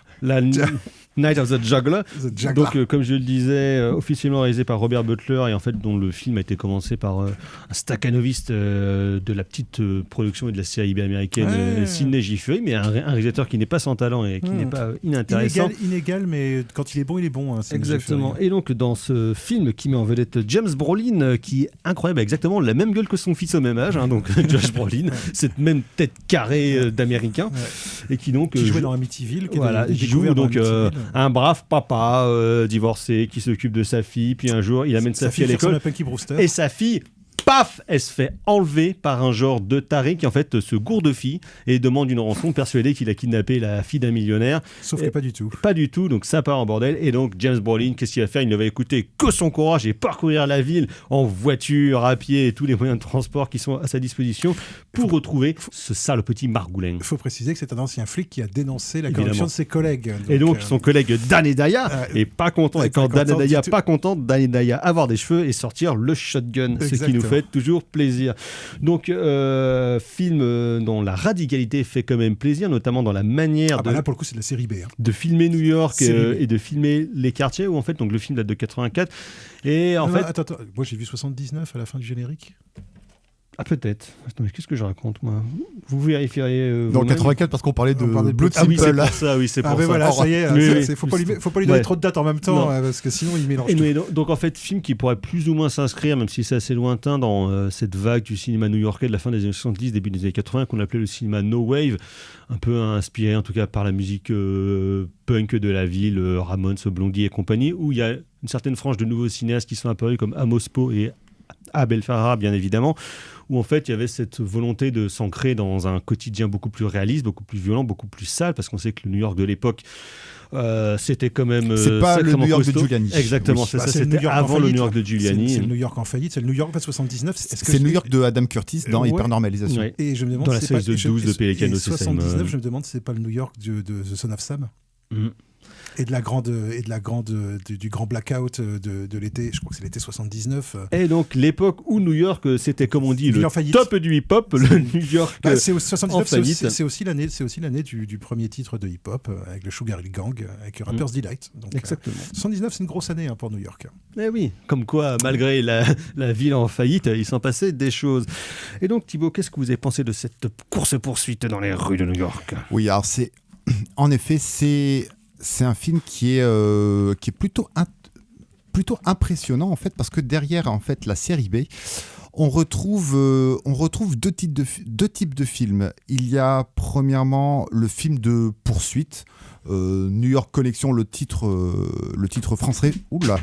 S6: Night of the Juggler.
S7: The Juggler.
S6: Donc, comme je le disais, officiellement réalisé par Robert Butler et en fait dont le film a été commencé par un staccanoviste de la petite production et de la série B américaine Sidney J. Furie, mais un réalisateur qui n'est pas sans talent et qui n'est pas inintéressant.
S7: Inégal, mais quand il est bon, hein, c'est
S6: Exactement. Et donc dans ce film qui met en vedette James Brolin, qui est incroyable, exactement la même gueule que son fils au même âge, hein, donc Josh Brolin, cette même tête carrée d'américain, et qui donc
S7: qui jouait dans Amityville,
S6: qui joue donc un brave papa divorcé qui s'occupe de sa fille, puis un jour il amène sa fille à l'école et sa fille, paf, elle se fait enlever par un genre de taré qui en fait se gourde de fille et demande une rançon, persuadé qu'il a kidnappé la fille d'un millionnaire.
S7: Sauf que pas du tout.
S6: Pas du tout, donc ça part en bordel. Et donc James Brolin, qu'est-ce qu'il va faire? Il ne va écouter que son courage et parcourir la ville en voiture, à pied et tous les moyens de transport qui sont à sa disposition pour retrouver ce sale petit Margouin.
S7: Il faut préciser que c'est un ancien flic qui a dénoncé la corruption de ses collègues.
S6: Et donc son collègue Dan Hedaya est pas content. Et quand Dan Hedaya pas content, Dan Hedaya avoir des cheveux et sortir le shotgun.
S7: Exactement.
S6: Ce qui nous fait toujours plaisir. Donc film dont la radicalité fait quand même plaisir, notamment dans la manière
S7: là pour le coup c'est de la série B, hein.
S6: de filmer New York et de filmer les quartiers, où en fait donc le film date de 84 et en fait
S7: attends, moi j'ai vu 79 à la fin du générique.
S6: Ah peut-être. Attends, mais qu'est-ce que je raconte moi? Vous vérifierez
S10: Non, 84 parce qu'on parlait de Blood
S6: Ah oui, c'est
S10: Simple.
S6: pour ça, oui, c'est pour ça.
S7: Voilà, ça y est,
S6: Oui.
S7: faut pas lui donner trop de dates en même temps, parce que sinon il mélange tout.
S6: Donc en fait, film qui pourrait plus ou moins s'inscrire, même si c'est assez lointain, dans cette vague du cinéma new-yorkais de la fin des années 70, début des années 80, qu'on appelait le cinéma no wave, un peu inspiré en tout cas par la musique punk de la ville, Ramones, Blondie et compagnie, où il y a une certaine frange de nouveaux cinéastes qui sont apparus comme Amos Poe et Abel Ferrara, bien évidemment, où en fait il y avait cette volonté de s'ancrer dans un quotidien beaucoup plus réaliste, beaucoup plus violent, beaucoup plus sale, parce qu'on sait que le New York de l'époque c'était quand même
S10: c'est pas le New York
S6: costaud.
S10: de Giuliani.
S6: Exactement,
S10: Oui.
S6: c'est ça, c'était avant le New York de Giuliani.
S7: C'est le New York en faillite, c'est le New York de 79.
S10: C'est le New York de Adam Curtis dans Hypernormalisation.
S6: Ouais.
S7: Et je me demande
S6: dans la
S7: si
S6: série de 12 de Pelicano, c'est
S7: 79, je me demande si c'est pas le New York de The Son of Sam. Et du grand blackout de l'été, je crois que c'est l'été 79.
S6: Et donc l'époque où New York, c'était comme on dit le top du hip-hop, le New York
S7: c'est 79,
S6: en faillite.
S7: c'est aussi l'année du premier titre de hip-hop avec le Sugar Hill Gang, avec Rapper's Delight. Donc,
S6: exactement.
S7: 79, c'est une grosse année pour New York.
S6: Eh oui, comme quoi, malgré la ville en faillite, il s'en passait des choses. Et donc Thibaut, qu'est-ce que vous avez pensé de cette course-poursuite dans les rues de New York?
S10: Oui, alors en effet, c'est un film qui est plutôt impressionnant en fait, parce que derrière en fait la série B, on retrouve deux types de films. Il y a premièrement le film de poursuite, New York Connection, le titre français. Oula,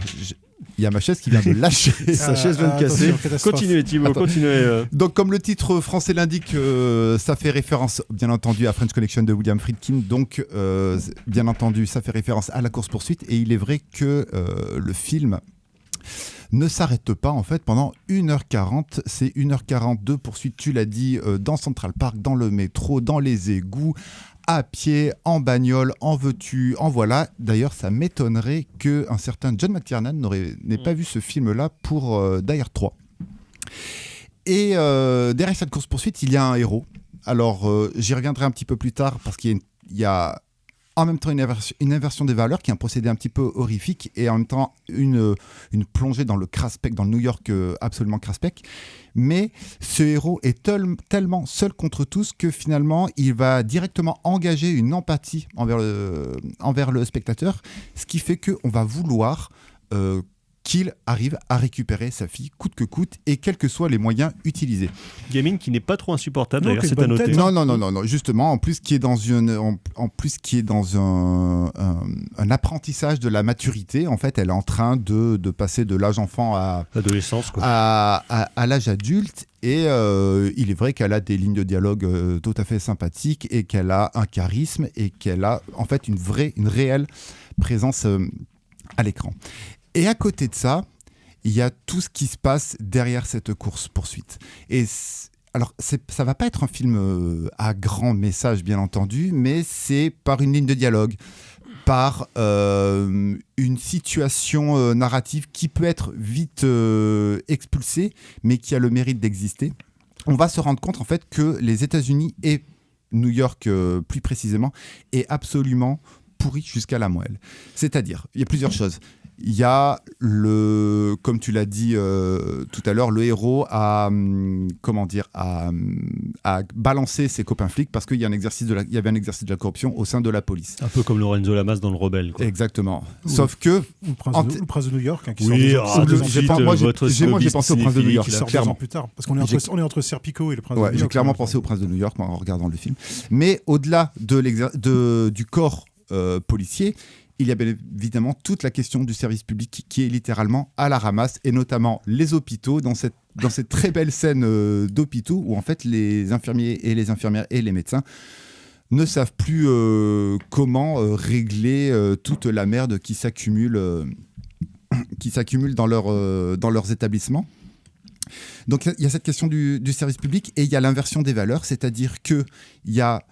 S10: il y a ma chaise qui vient de lâcher.
S6: Sa chaise vient de casser. Continuez Thibaut, continuez.
S10: Donc comme le titre français l'indique, ça fait référence bien entendu à French Connection de William Friedkin. Donc bien entendu ça fait référence à la course-poursuite. Et il est vrai que le film ne s'arrête pas en fait pendant 1h40. C'est 1h40 de poursuite, tu l'as dit, dans Central Park, dans le métro, dans les égouts, à pied, en bagnole, en veux-tu, en voilà. D'ailleurs, ça m'étonnerait qu'un certain John McTiernan n'ait pas vu ce film-là pour Die Hard 3. Et derrière cette course-poursuite, il y a un héros. Alors, j'y reviendrai un petit peu plus tard parce qu'il y a en même temps une inversion des valeurs qui est un procédé un petit peu horrifique et en même temps une plongée dans le craspec, dans le New York absolument craspec. Mais ce héros est tellement seul contre tous que finalement il va directement engager une empathie envers le spectateur, ce qui fait qu'on va vouloir qu'il arrive à récupérer sa fille coûte que coûte et quels que soient les moyens utilisés.
S6: Gaming qui n'est pas trop insupportable, d'ailleurs, c'est à noter.
S10: Non, justement, en plus qui est dans un apprentissage de la maturité. En fait, elle est en train de passer de l'âge enfant à
S6: l'adolescence, quoi.
S10: à l'âge adulte. Et il est vrai qu'elle a des lignes de dialogue tout à fait sympathiques et qu'elle a un charisme et qu'elle a en fait une réelle présence à l'écran. Et à côté de ça, il y a tout ce qui se passe derrière cette course-poursuite. Et alors, ça va pas être un film à grand message, bien entendu, mais c'est par une ligne de dialogue, par une situation narrative qui peut être vite expulsée, mais qui a le mérite d'exister. On va se rendre compte, en fait, que les États-Unis et New York, plus précisément, est absolument pourri jusqu'à la moelle. C'est-à-dire, il y a plusieurs choses. Il y a comme tu l'as dit tout à l'heure, le héros a balancé ses copains flics parce qu'il y avait un exercice de la corruption au sein de la police.
S6: Un peu comme Lorenzo Lamas dans Le Rebelle, quoi.
S10: Exactement. Sauf que
S7: Ou le prince de New York, hein, qui
S6: Oui,
S7: sort deux ans
S6: j'ai
S7: plus tard,
S10: moi, j'ai pensé au Prince de New York,
S7: qui sort 2
S10: clairement.
S7: ans plus tard. Parce qu'on est entre Serpico et le prince de New York.
S10: J'ai clairement pensé au Prince de New York en regardant le film. Mais au-delà du corps policier, il y a bien évidemment toute la question du service public qui est littéralement à la ramasse, et notamment les hôpitaux, dans cette très belle scène d'hôpitaux où en fait les infirmiers et les infirmières et les médecins ne savent plus comment régler toute la merde qui s'accumule dans leurs établissements. Donc il y a cette question du service public, et il y a l'inversion des valeurs, c'est-à-dire qu'il y a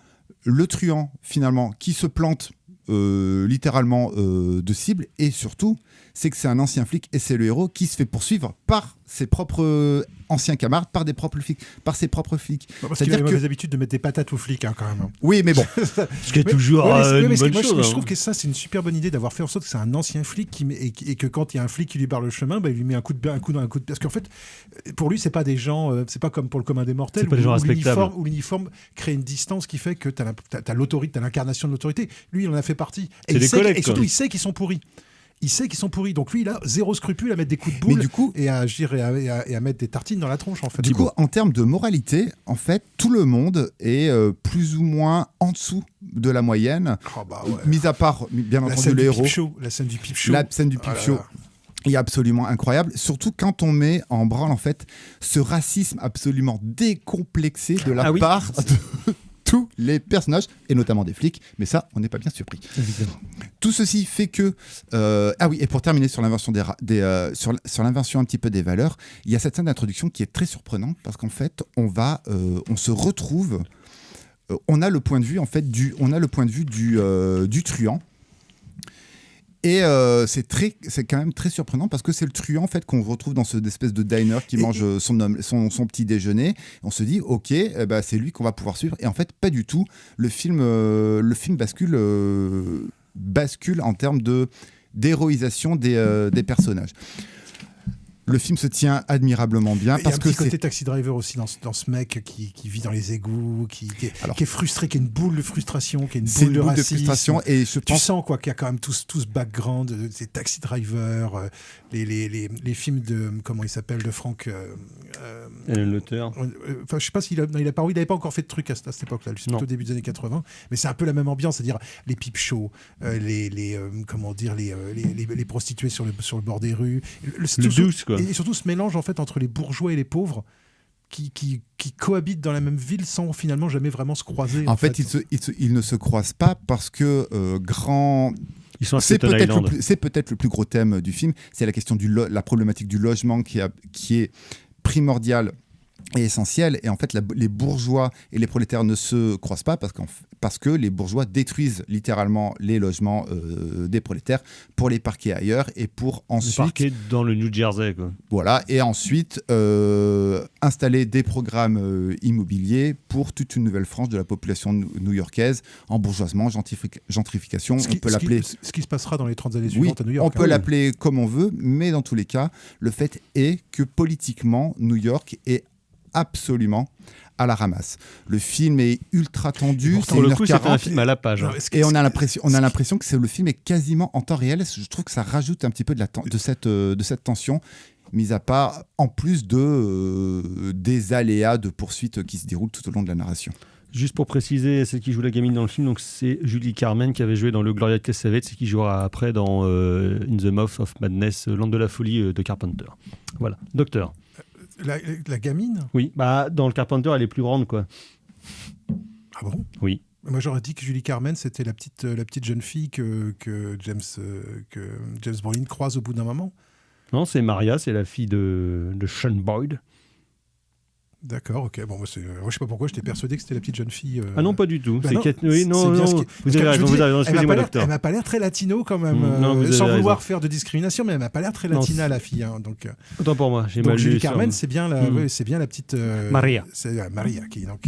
S10: le truand finalement qui se plante littéralement de cible, et surtout c'est que c'est un ancien flic et c'est le héros qui se fait poursuivre par ses propres anciens camarades, par ses propres flics.
S7: Parce qu'il a les habitudes de mettre des patates aux flics, hein, quand même.
S10: Oui, mais bon.
S6: Ce qui est toujours une bonne chose.
S7: Je trouve que ça, c'est une super bonne idée d'avoir fait en sorte que c'est un ancien flic et que quand il y a un flic qui lui barre le chemin, il lui met un coup dans un coup de... Parce qu'en fait, pour lui, c'est pas des gens, c'est pas comme pour le commun des mortels,
S6: c'est pas des gens respectables.
S7: où l'uniforme crée une distance qui fait que t'as l'autorité, t'as l'incarnation de l'autorité. Lui, il en a fait partie. Et surtout, il sait qu'ils sont pourris. Donc lui, il a zéro scrupule à mettre des coups de boule et à agir et à mettre des tartines dans la tronche, en fait.
S10: Du coup, en termes de moralité, en fait, tout le monde est plus ou moins en dessous de la moyenne, mis à part, bien entendu, le héros.
S7: La scène du pipe show.
S10: La scène du pipe show est absolument incroyable, surtout quand on met en branle, en fait, ce racisme absolument décomplexé de la part de tous les personnages, et notamment des flics, mais ça, on n'est pas bien surpris.
S6: Évidemment.
S10: Tout ceci fait que... et pour terminer sur l'invention sur l'invention un petit peu des valeurs, il y a cette scène d'introduction qui est très surprenante, parce qu'en fait, on se retrouve... on a le point de vue, en fait, du truand. Et c'est c'est quand même très surprenant, parce que c'est le truand en fait qu'on retrouve dans cette espèce de diner qui mange son petit déjeuner. On se dit ok, c'est lui qu'on va pouvoir suivre, et en fait pas du tout. Le film bascule en termes d'héroïsation des personnages. Le film se tient admirablement bien.
S7: Il y a un petit côté Taxi Driver aussi dans ce mec qui vit dans les égouts, qui est frustré, qui a une boule de frustration, qui a une boule de racisme. Frustration, et tu sens qu'il y a quand même tout ce background, ces Taxi Driver, les films de, comment il s'appelle, de Frank...
S6: l'auteur.
S7: Je sais pas s'il n'avait pas encore fait de trucs à cette époque-là, c'est plutôt au début des années 80, mais c'est un peu la même ambiance, c'est-à-dire les pipe shows, les prostituées sur le bord des rues,
S6: le douce, quoi.
S7: Et surtout ce mélange en fait entre les bourgeois et les pauvres qui cohabitent dans la même ville sans finalement jamais vraiment se croiser.
S10: En fait, ils ne se croisent pas parce que c'est peut-être le plus gros thème du film, c'est la question la problématique du logement qui est primordiale et essentielle, et en fait les bourgeois et les prolétaires ne se croisent pas parce que les bourgeois détruisent littéralement les logements des prolétaires pour les parquer ailleurs, et pour ensuite
S6: parquer dans le New Jersey, quoi.
S10: Voilà, et ensuite installer des programmes immobiliers pour toute une nouvelle frange de la population new-yorkaise, embourgeoisement, gentrification.
S7: Ce qui se passera dans les 30 années suivantes à New York.
S10: On peut l'appeler comme on veut, mais dans tous les cas, le fait est que politiquement, New York est absolument à la ramasse. Le film est ultra tendu.
S6: Pour le coup, c'est un film à la page.
S10: Et on a l'impression que le film est quasiment en temps réel. Je trouve que ça rajoute un petit peu de cette tension, mis à part, en plus des aléas de poursuite qui se déroulent tout au long de la narration.
S6: Juste pour préciser, celle qui joue la gamine dans le film, donc c'est Julie Carmen qui avait joué dans Le Gloria de Cassavetes et qui jouera après dans In the Mouth of Madness, Land de la folie de Carpenter. Voilà, docteur.
S7: La gamine ?
S6: Oui, dans le Carpenter, elle est plus grande, quoi.
S7: Ah bon ?
S6: Oui.
S7: Moi, j'aurais dit que Julie Carmen, c'était la petite jeune fille que James Brolin croise au bout d'un moment.
S6: Non, c'est Maria, c'est la fille de Sean Boyd.
S7: D'accord, ok. Bon, moi, je sais pas pourquoi, j'étais persuadé que c'était la petite jeune fille.
S6: Ah non, pas du tout.
S7: Bah
S6: C'est
S7: non,
S6: oui, non,
S7: bien
S6: non.
S7: ce qui-
S6: Vous
S7: parce
S6: avez
S7: que je
S6: raison,
S7: vous
S6: vous
S7: dis,
S6: avez raison. Excusez-moi, docteur.
S7: Elle m'a pas l'air très latino quand même,
S6: Non, vous avez
S7: sans vouloir
S6: raison.
S7: faire de discrimination, mais elle m'a pas l'air très
S6: Non,
S7: latina,
S6: c'est-
S7: la fille. Hein, donc,
S6: Autant pour moi, j'ai
S7: donc
S6: mal lu.
S7: Julie
S6: sur-
S7: Carmen, c'est bien la petite
S6: Maria.
S7: C'est Maria qui donc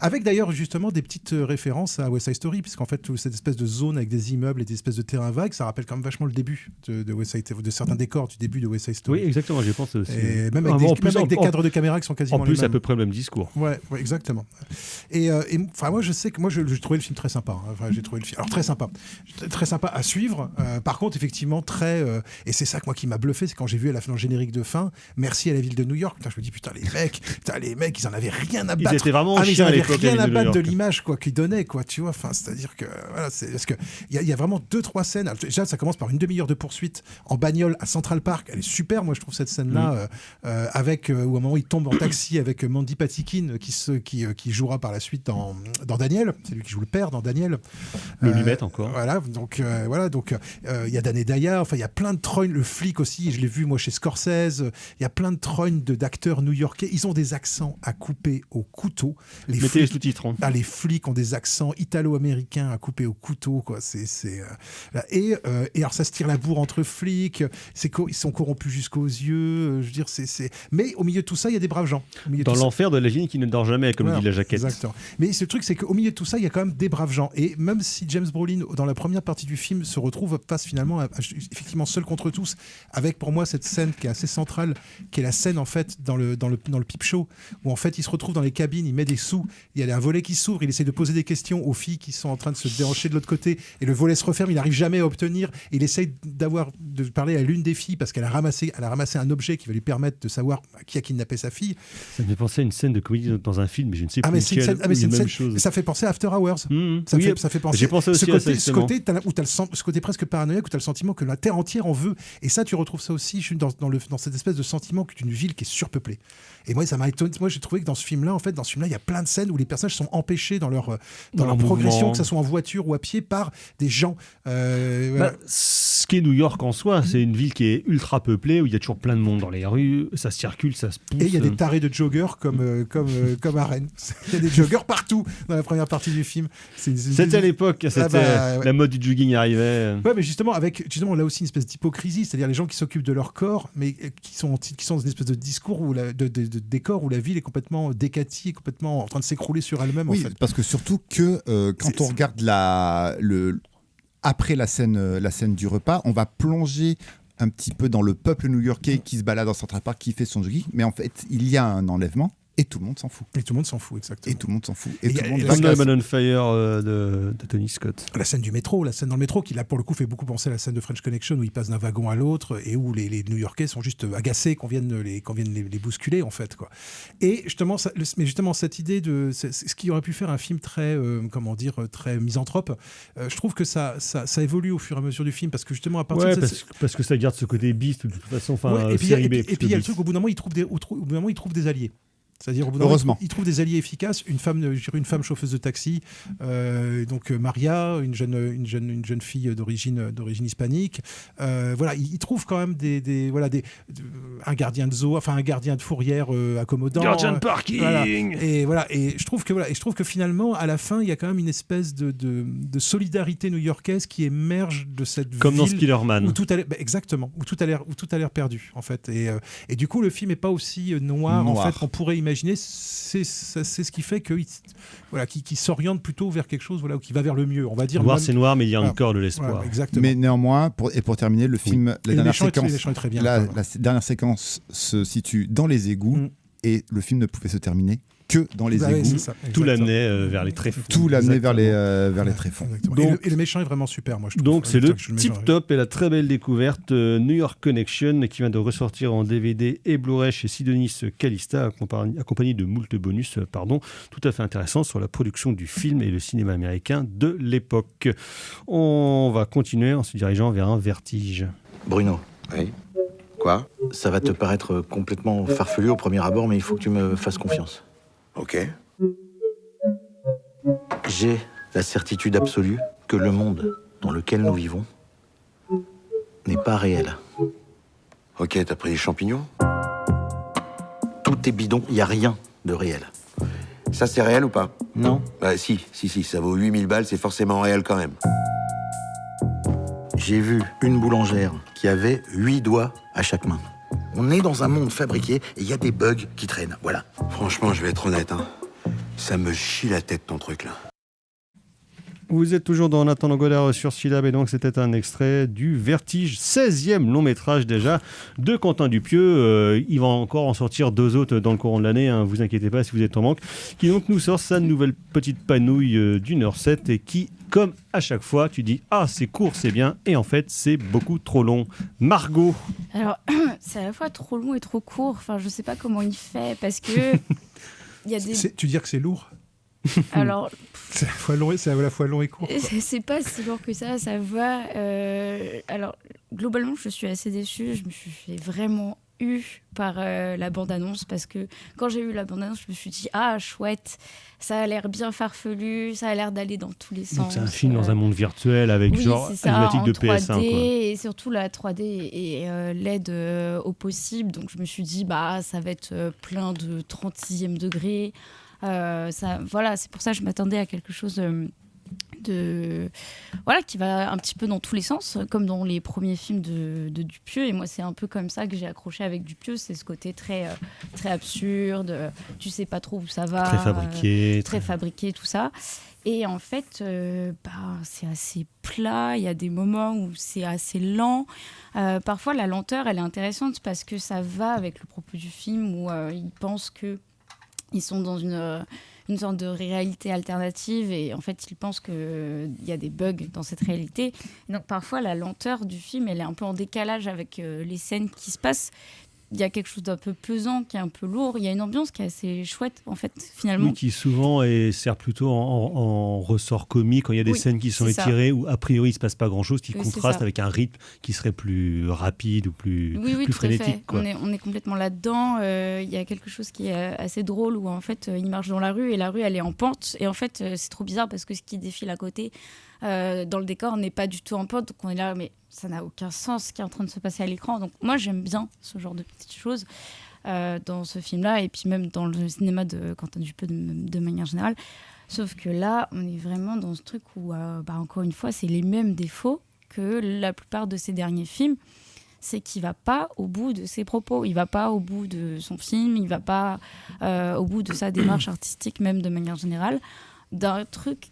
S7: avec d'ailleurs justement des petites références à West Side Story, puisqu'en fait toute cette espèce de zone avec des immeubles et des espèces de terrains vagues, ça rappelle quand même vachement le début de West Side, de certains décors du début de West Side Story.
S6: Oui, exactement, j'y pense aussi.
S7: Et même
S6: Ah,
S7: avec,
S6: bon,
S7: des cadres de caméra qui sont quasiment
S6: En plus,
S7: les
S6: à
S7: mêmes.
S6: peu près le même discours.
S7: Ouais, exactement. Et enfin, moi, je sais que j'ai trouvé le film très sympa. Hein. Enfin, j'ai trouvé le film, alors très sympa à suivre. Par contre, effectivement, et c'est ça que moi qui m'a bluffé, c'est quand j'ai vu à la fin le générique de fin, merci à la ville de New York. Putain, je me dis putain, les mecs, ils en avaient rien à battre.
S6: Ils étaient vraiment
S7: ils
S6: chiens
S7: en
S6: à
S7: avaient
S6: l'époque,
S7: rien
S6: la
S7: à
S6: ville de
S7: battre
S6: New
S7: de
S6: York.
S7: l'image quoi qu'ils donnaient, quoi. Tu vois, enfin, c'est-à-dire que voilà, c'est parce que il y a vraiment 2-3 scènes. Alors, déjà, ça commence par une demi-heure de poursuite en bagnole à Central Park. Elle est super, moi, je trouve cette scène-là, avec où à un moment il tombe en taxi avec Mandy Patinkin qui jouera par la suite dans Daniel. C'est lui qui joue le père dans Daniel.
S6: Le Lumet encore.
S7: Voilà, donc il y a Dan Daya, enfin il y a plein de trognes, le flic aussi, je l'ai vu moi chez Scorsese, il y a plein de trognes d'acteurs new-yorkais, ils ont des accents à couper au couteau.
S6: Mettez les sous-titres. Hein.
S7: Les flics ont des accents italo-américains à couper au couteau, quoi. Et alors ça se tire la bourre entre flics, ils sont corrompus jusqu'aux yeux, je veux dire mais au milieu de tout ça, il y a des braves gens.
S6: Dans l'enfer de la vigne qui ne dort jamais, comme dit la jaquette.
S7: Exactement. Mais ce truc, c'est qu'au milieu de tout ça, il y a quand même des braves gens. Et même si James Brolin, dans la première partie du film, se retrouve face finalement effectivement seul contre tous, avec pour moi cette scène qui est assez centrale, qui est la scène en fait dans le peep show, où en fait il se retrouve dans les cabines, il met des sous, il y a un volet qui s'ouvre, il essaie de poser des questions aux filles qui sont en train de se déhancher de l'autre côté, et le volet se referme, il n'arrive jamais à obtenir, il essaie de parler à l'une des filles parce qu'elle a ramassé un objet qui va lui permettre de savoir qui a kidnappé sa fille.
S6: Ça me fait penser à une scène de comédie dans un film, mais je ne sais plus
S7: mais c'est une
S6: lequel,
S7: scène, c'est une
S6: même
S7: scène,
S6: chose.
S7: ça fait penser à After Hours. Ça fait penser.
S6: J'ai pensé aussi à ça,
S7: ce côté, ce côté presque paranoïaque où tu as le sentiment que la terre entière en veut. Et ça, tu retrouves ça aussi dans cette espèce de sentiment d'une ville qui est surpeuplée. Et moi, ça m'a étonné. Moi, j'ai trouvé que dans ce film-là, il y a plein de scènes où les personnages sont empêchés dans leur progression,
S6: mouvement.
S7: que ce soit en voiture ou à pied, par des gens.
S6: Ce qui est New York en soi, c'est une ville qui est ultra peuplée, où il y a toujours plein de monde dans les rues, ça circule, ça se pousse.
S7: Et il y a des tarés de joggers comme à Rennes. Il y a des joggers partout dans la première partie du film.
S6: C'était à l'époque, la mode du jogging arrivait.
S7: Ouais, mais justement, là aussi une espèce d'hypocrisie, c'est-à-dire les gens qui s'occupent de leur corps, mais qui sont dans une espèce de discours de décor où la ville est complètement décatie, complètement en train de s'écrouler sur elle-même.
S10: Oui,
S7: en fait.
S10: parce que surtout que quand on regarde après la scène du repas, on va plonger un petit peu dans le peuple new-yorkais qui se balade dans Central Park, qui fait son jogging, mais en fait, il y a un enlèvement. Et tout le monde s'en fout.
S7: Et tout le monde s'en fout, exactement.
S10: Et tout le monde s'en fout.
S7: Et
S10: tout le monde
S6: Comme
S10: va
S6: dans Man on Fire de Tony Scott.
S7: La scène du métro, la scène dans le métro, qui là pour le coup fait beaucoup penser à la scène de French Connection où ils passent d'un wagon à l'autre et où les New-Yorkais sont juste agacés qu'on vienne les bousculer en fait, quoi. Et justement, cette idée de ce qui aurait pu faire un film très très misanthrope, je trouve que ça évolue au fur et à mesure du film parce que justement à partir de
S6: parce que ça garde ce côté beast de toute façon,
S7: et puis
S6: série B.
S7: et puis il y a le truc au bout d'un moment il trouve des alliés. C'est-à-dire, au bout d'un moment, il trouve des alliés efficaces, une femme chauffeuse de taxi, donc Maria, une jeune fille d'origine hispanique. Voilà, il trouve quand même un gardien de zoo, enfin un gardien de fourrière accommodant.
S6: Gardien de parking.
S7: Voilà. Et je trouve que finalement, à la fin, il y a quand même une espèce de solidarité new-yorkaise qui émerge de cette ville.
S6: Comme dans Spider-Man.
S7: Où tout a l'air, exactement, où tout a l'air perdu en fait. Et du coup, le film n'est pas aussi noir en fait qu'on pourrait imaginer. C'est ce qui fait qu'il s'oriente plutôt vers quelque chose ou qui va vers le mieux, on va dire.
S6: Noir, c'est noir, mais il y a encore de l'espoir.
S7: Exactement.
S10: Mais néanmoins, pour terminer, le film, la dernière séquence se situe dans les égouts et le film ne pouvait se terminer que dans les égouts.
S6: Tout l'amenait vers les tréfonds.
S10: Tout l'amenait vers les tréfonds.
S7: Donc, et le méchant est vraiment super, moi je trouve.
S6: Donc c'est le tip-top et la très belle découverte New York Connection qui vient de ressortir en DVD et Blu-ray chez Sidonis Calista, accompagné de moult bonus, tout à fait intéressant sur la production du film et le cinéma américain de l'époque. On va continuer en se dirigeant vers un vertige.
S8: Bruno.
S11: Oui. Quoi ?
S8: Ça va te paraître complètement farfelu au premier abord, mais il faut que tu me fasses confiance.
S11: Ok.
S8: J'ai la certitude absolue que le monde dans lequel nous vivons n'est pas réel.
S11: Ok, t'as pris les champignons ?
S8: Tout est bidon, il n'y a rien
S11: de réel. Ça, c'est réel ou pas?
S8: Non.
S11: Bah si, ça vaut 8000 balles, c'est forcément réel quand même.
S8: J'ai vu une boulangère
S11: Qui avait 8 doigts à chaque main. On est dans un monde fabriqué et il y a des bugs qui traînent, voilà. Franchement, je vais être honnête, hein. Ça me chie la tête, ton truc, là.
S6: Vous êtes toujours dans Nathan Godard sur Syllab et donc c'était un extrait du Vertige, 16e long métrage déjà de Quentin Dupieux. Il va encore en sortir 2 autres dans le courant de l'année, hein, vous inquiétez pas si vous êtes en manque, qui donc nous sort sa nouvelle petite panouille d'1h07 et qui, comme à chaque fois, tu dis « Ah, c'est court, c'est bien » et en fait, c'est beaucoup trop long. Margot.
S12: Alors, c'est à la fois trop long et trop court. Enfin, je sais pas comment il fait parce que il y a des...
S7: Tu dis que c'est lourd?
S12: Alors,
S7: c'est à la fois long et court.
S12: c'est pas si lourd que ça va. Alors, globalement, je suis assez déçue. Je me suis fait vraiment par la bande-annonce parce que quand j'ai vu la bande-annonce, je me suis dit ah chouette, ça a l'air bien farfelu, ça a l'air d'aller dans tous les sens.
S6: Donc c'est un film dans un monde virtuel avec
S12: oui,
S6: genre animatique de
S12: 3D,
S6: PS1 quoi.
S12: Et surtout la 3D est laide au possible, donc je me suis dit bah ça va être plein de 36e degré. Voilà, c'est pour ça que je m'attendais à quelque chose qui va un petit peu dans tous les sens, comme dans les premiers films de Dupieux. Et moi, c'est un peu comme ça que j'ai accroché avec Dupieux, c'est ce côté très absurde, tu sais pas trop où ça va. Très fabriqué, tout ça. Et en fait, c'est assez plat, il y a des moments où c'est assez lent. Parfois, la lenteur, elle est intéressante parce que ça va avec le propos du film où ils pensent qu'ils sont dans une sorte de réalité alternative et en fait ils pensent qu'il y a des bugs dans cette réalité. Et donc parfois la lenteur du film elle est un peu en décalage avec les scènes qui se passent. Il y a quelque chose d'un peu pesant, qui est un peu lourd. Il y a une ambiance qui est assez chouette, en fait, finalement.
S6: Oui, qui souvent sert plutôt en ressort comique, quand il y a des scènes qui sont étirées, où a priori il ne se passe pas grand-chose, qui contraste avec un rythme qui serait plus rapide ou plus frénétique. Quoi.
S12: On est complètement là-dedans. Il y a quelque chose qui est assez drôle, où en fait, il marche dans la rue, et la rue, elle est en pente. Et en fait, c'est trop bizarre, parce que ce qui défile à côté, dans le décor, n'est pas du tout en pente. Donc on est là, mais ça n'a aucun sens ce qui est en train de se passer à l'écran. Donc moi, j'aime bien ce genre de petites choses dans ce film-là, et puis même dans le cinéma de Quentin Dupieux de manière générale. Sauf que là, on est vraiment dans ce truc où, encore une fois, c'est les mêmes défauts que la plupart de ses derniers films. C'est qu'il ne va pas au bout de ses propos, il ne va pas au bout de son film, il ne va pas au bout de sa démarche artistique, même de manière générale. D'un truc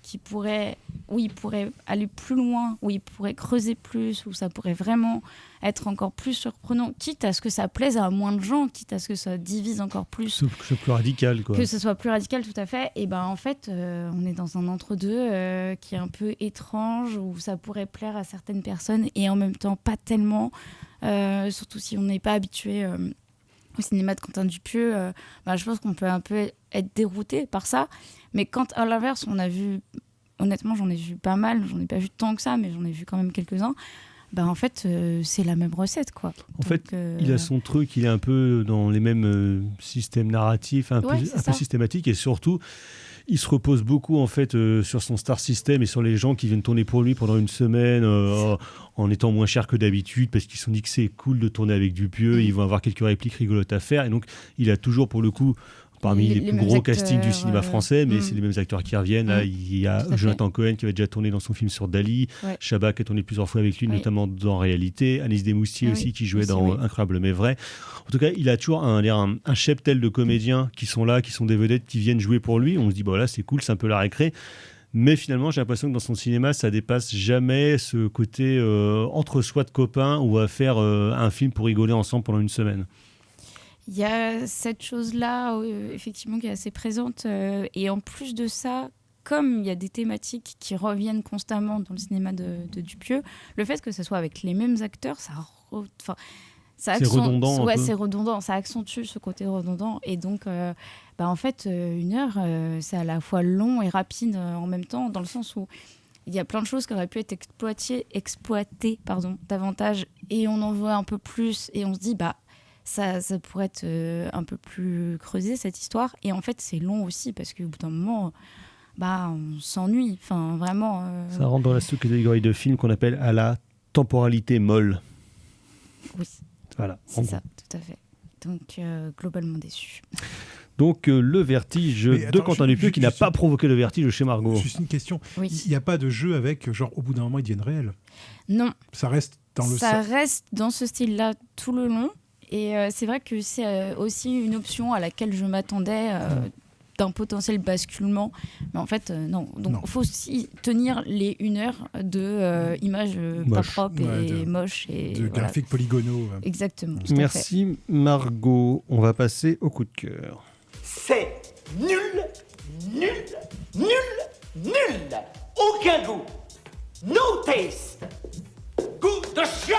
S12: où il pourrait aller plus loin, où il pourrait creuser plus, où ça pourrait vraiment être encore plus surprenant, quitte à ce que ça plaise à moins de gens, quitte à ce que ça divise encore plus.
S6: Que ce soit plus radical, quoi.
S12: Que ce soit plus radical, tout à fait. Et en fait, on est dans un entre-deux qui est un peu étrange, où ça pourrait plaire à certaines personnes et en même temps pas tellement, surtout si on n'est pas habitué au cinéma de Quentin Dupieux. Je pense qu'on peut un peu être dérouté par ça. Mais quand, à l'inverse, on a vu... Honnêtement, j'en ai vu pas mal. J'en ai pas vu tant que ça, mais j'en ai vu quand même quelques-uns. En fait, c'est la même recette, quoi.
S6: En fait, il a son truc, il est un peu dans les mêmes systèmes narratifs, un peu systématiques. Et surtout, il se repose beaucoup, en fait, sur son star system et sur les gens qui viennent tourner pour lui pendant une semaine en étant moins cher que d'habitude parce qu'ils se sont dit que c'est cool de tourner avec Dupieux. Ils vont avoir quelques répliques rigolotes à faire. Et donc, il a toujours, pour le coup... Parmi les plus gros castings du cinéma français, mais c'est les mêmes acteurs qui reviennent. Là, il y a Jonathan Cohen qui avait déjà tourné dans son film sur Dali, Chabat qui a tourné plusieurs fois avec lui, notamment dans Réalité, Anis Desmoustiers aussi qui jouait dans Incroyable mais vrai. En tout cas, il a toujours un cheptel de comédiens qui sont là, qui sont des vedettes, qui viennent jouer pour lui. On se dit, là, c'est cool, c'est un peu la récré. Mais finalement, j'ai l'impression que dans son cinéma, ça dépasse jamais ce côté entre-soi de copains ou à faire un film pour rigoler ensemble pendant une semaine.
S12: Il y a cette chose-là, effectivement, qui est assez présente. Et en plus de ça, comme il y a des thématiques qui reviennent constamment dans le cinéma de Dupieux, le fait que ce soit avec les mêmes acteurs,
S6: c'est redondant.
S12: C'est redondant. Ça accentue ce côté redondant. Et donc, en fait, 1 heure, c'est à la fois long et rapide en même temps, dans le sens où il y a plein de choses qui auraient pu être exploitées davantage. Et on en voit un peu plus. Et on se dit, ça pourrait être un peu plus creusé, cette histoire. Et en fait, c'est long aussi, parce qu'au bout d'un moment, on s'ennuie. Enfin, vraiment...
S6: Ça rentre dans la sous-catégorie de films qu'on appelle à la temporalité molle.
S12: Oui.
S6: Voilà.
S12: C'est ça, tout à fait. Donc, globalement déçu.
S6: Donc le vertige
S7: Mais
S6: de
S7: attends,
S6: Quentin Dupieux qui n'a pas provoqué le vertige chez Margot.
S7: Juste une question.
S12: Oui.
S7: Il n'y a pas de jeu avec, genre, au bout d'un moment, ils deviennent réels.
S12: Non.
S7: Ça reste dans le...
S12: Ça reste dans ce style-là tout le long. Et c'est vrai que c'est aussi une option à laquelle je m'attendais d'un potentiel basculement. Mais en fait, non. Donc il faut aussi tenir les 1 heure de images pas propres et moches. Et,
S7: de
S12: voilà.
S7: graphiques polygonaux.
S12: Exactement. tout à fait.
S6: Merci Margot. On va passer au coup de cœur.
S13: C'est nul, nul, nul, nul. Aucun goût. No taste. Goût de chiotte.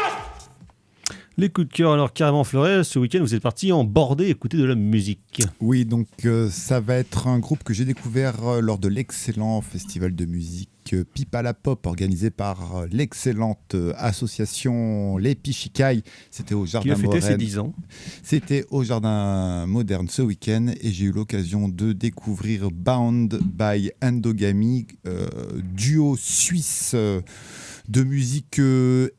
S6: Les coups de cœur, alors carrément Fleuret, ce week-end vous êtes parti en bordée écouter de la musique.
S10: Oui, donc ça va être un groupe que j'ai découvert lors de l'excellent festival de musique Pipa la Pop, organisé par l'excellente association Les Pichicailles. C'était au Jardin
S6: Qui a fêté ses
S10: Moderne.
S6: 10 ans.
S10: C'était au Jardin Moderne ce week-end et j'ai eu l'occasion de découvrir Bound by Endogamy, duo suisse de musique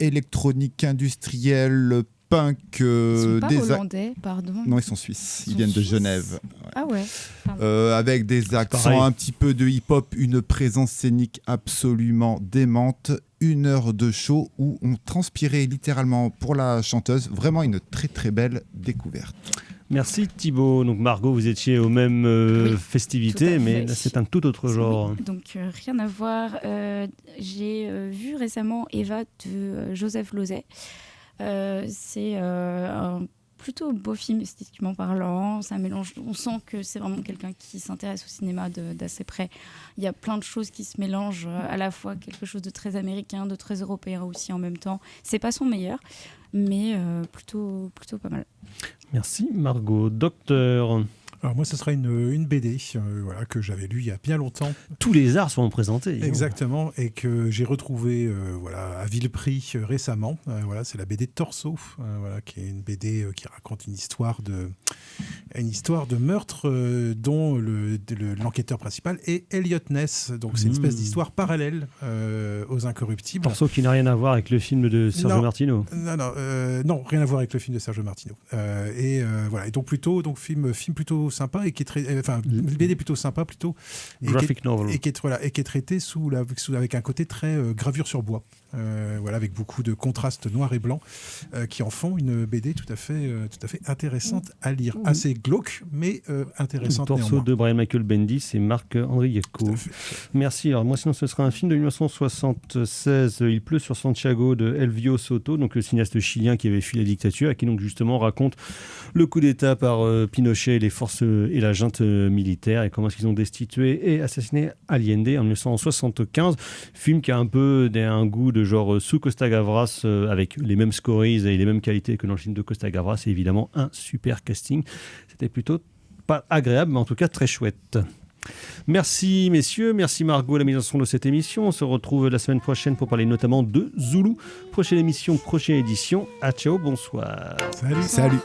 S10: électronique industrielle, punk.
S12: Ils sont pas hollandais, pardon.
S10: Non, ils sont suisses. Ils viennent de Genève. Ouais.
S12: Ah ouais.
S10: Avec des accents
S6: pareil.
S10: un petit peu de hip-hop, une présence scénique absolument démente, 1 heure de show où on transpirait littéralement pour la chanteuse. Vraiment une très très belle découverte.
S6: Merci Thibaut. Donc Margot, vous étiez aux mêmes
S12: Oui,
S6: festivités,
S12: tout à
S6: mais
S12: fait.
S6: là c'est un tout autre genre.
S12: Oui, donc rien à voir. J'ai vu récemment Eva de Joseph Losey. C'est un plutôt beau film esthétiquement parlant. Ça mélange. On sent que c'est vraiment quelqu'un qui s'intéresse au cinéma d'assez près. Il y a plein de choses qui se mélangent, à la fois quelque chose de très américain, de très européen aussi en même temps. C'est pas son meilleur, mais plutôt pas mal.
S6: Merci Margot. Docteur.
S7: Alors moi, ce sera une BD voilà, que j'avais lue il y a bien longtemps.
S6: Tous les arts sont présentés.
S7: Exactement, et que j'ai retrouvé voilà, à vil prix récemment. Voilà, c'est la BD Torso, voilà, qui est une BD qui raconte une histoire de meurtre dont l'enquêteur principal est Elliot Ness. Donc c'est une espèce d'histoire parallèle aux Incorruptibles.
S6: Torso qui n'a rien à voir avec le film de Sergio Martino.
S7: Non, rien à voir avec le film de Sergio Martino. Voilà, et donc film plutôt sympa et qui est très, enfin BD plutôt sympa plutôt.
S6: Graphic novel.
S7: Et qui est traité avec un côté très gravure sur bois. Voilà, avec beaucoup de contrastes noir et blanc qui en font une BD tout à fait intéressante à lire. Assez glauque, mais intéressante
S6: Torso
S7: néanmoins.
S6: de Brian Michael Bendis et Marc Andriecco. Merci. Alors moi sinon ce sera un film de 1976, Il pleut sur Santiago de Elvio Soto, donc le cinéaste chilien qui avait fui la dictature et qui donc justement raconte le coup d'État par Pinochet et les forces et la junte militaire et comment est-ce qu'ils ont destitué et assassiné Allende en 1975. Film qui a un peu un goût de genre sous Costa Gavras avec les mêmes scories et les mêmes qualités que dans le film de Costa Gavras et évidemment un super casting. C'était plutôt pas agréable mais en tout cas très chouette. Merci messieurs, merci Margot à la mise en son de cette émission. On se retrouve la semaine prochaine pour parler notamment de Zulu. Prochaine émission, prochaine édition. À ciao, bonsoir.
S7: Salut.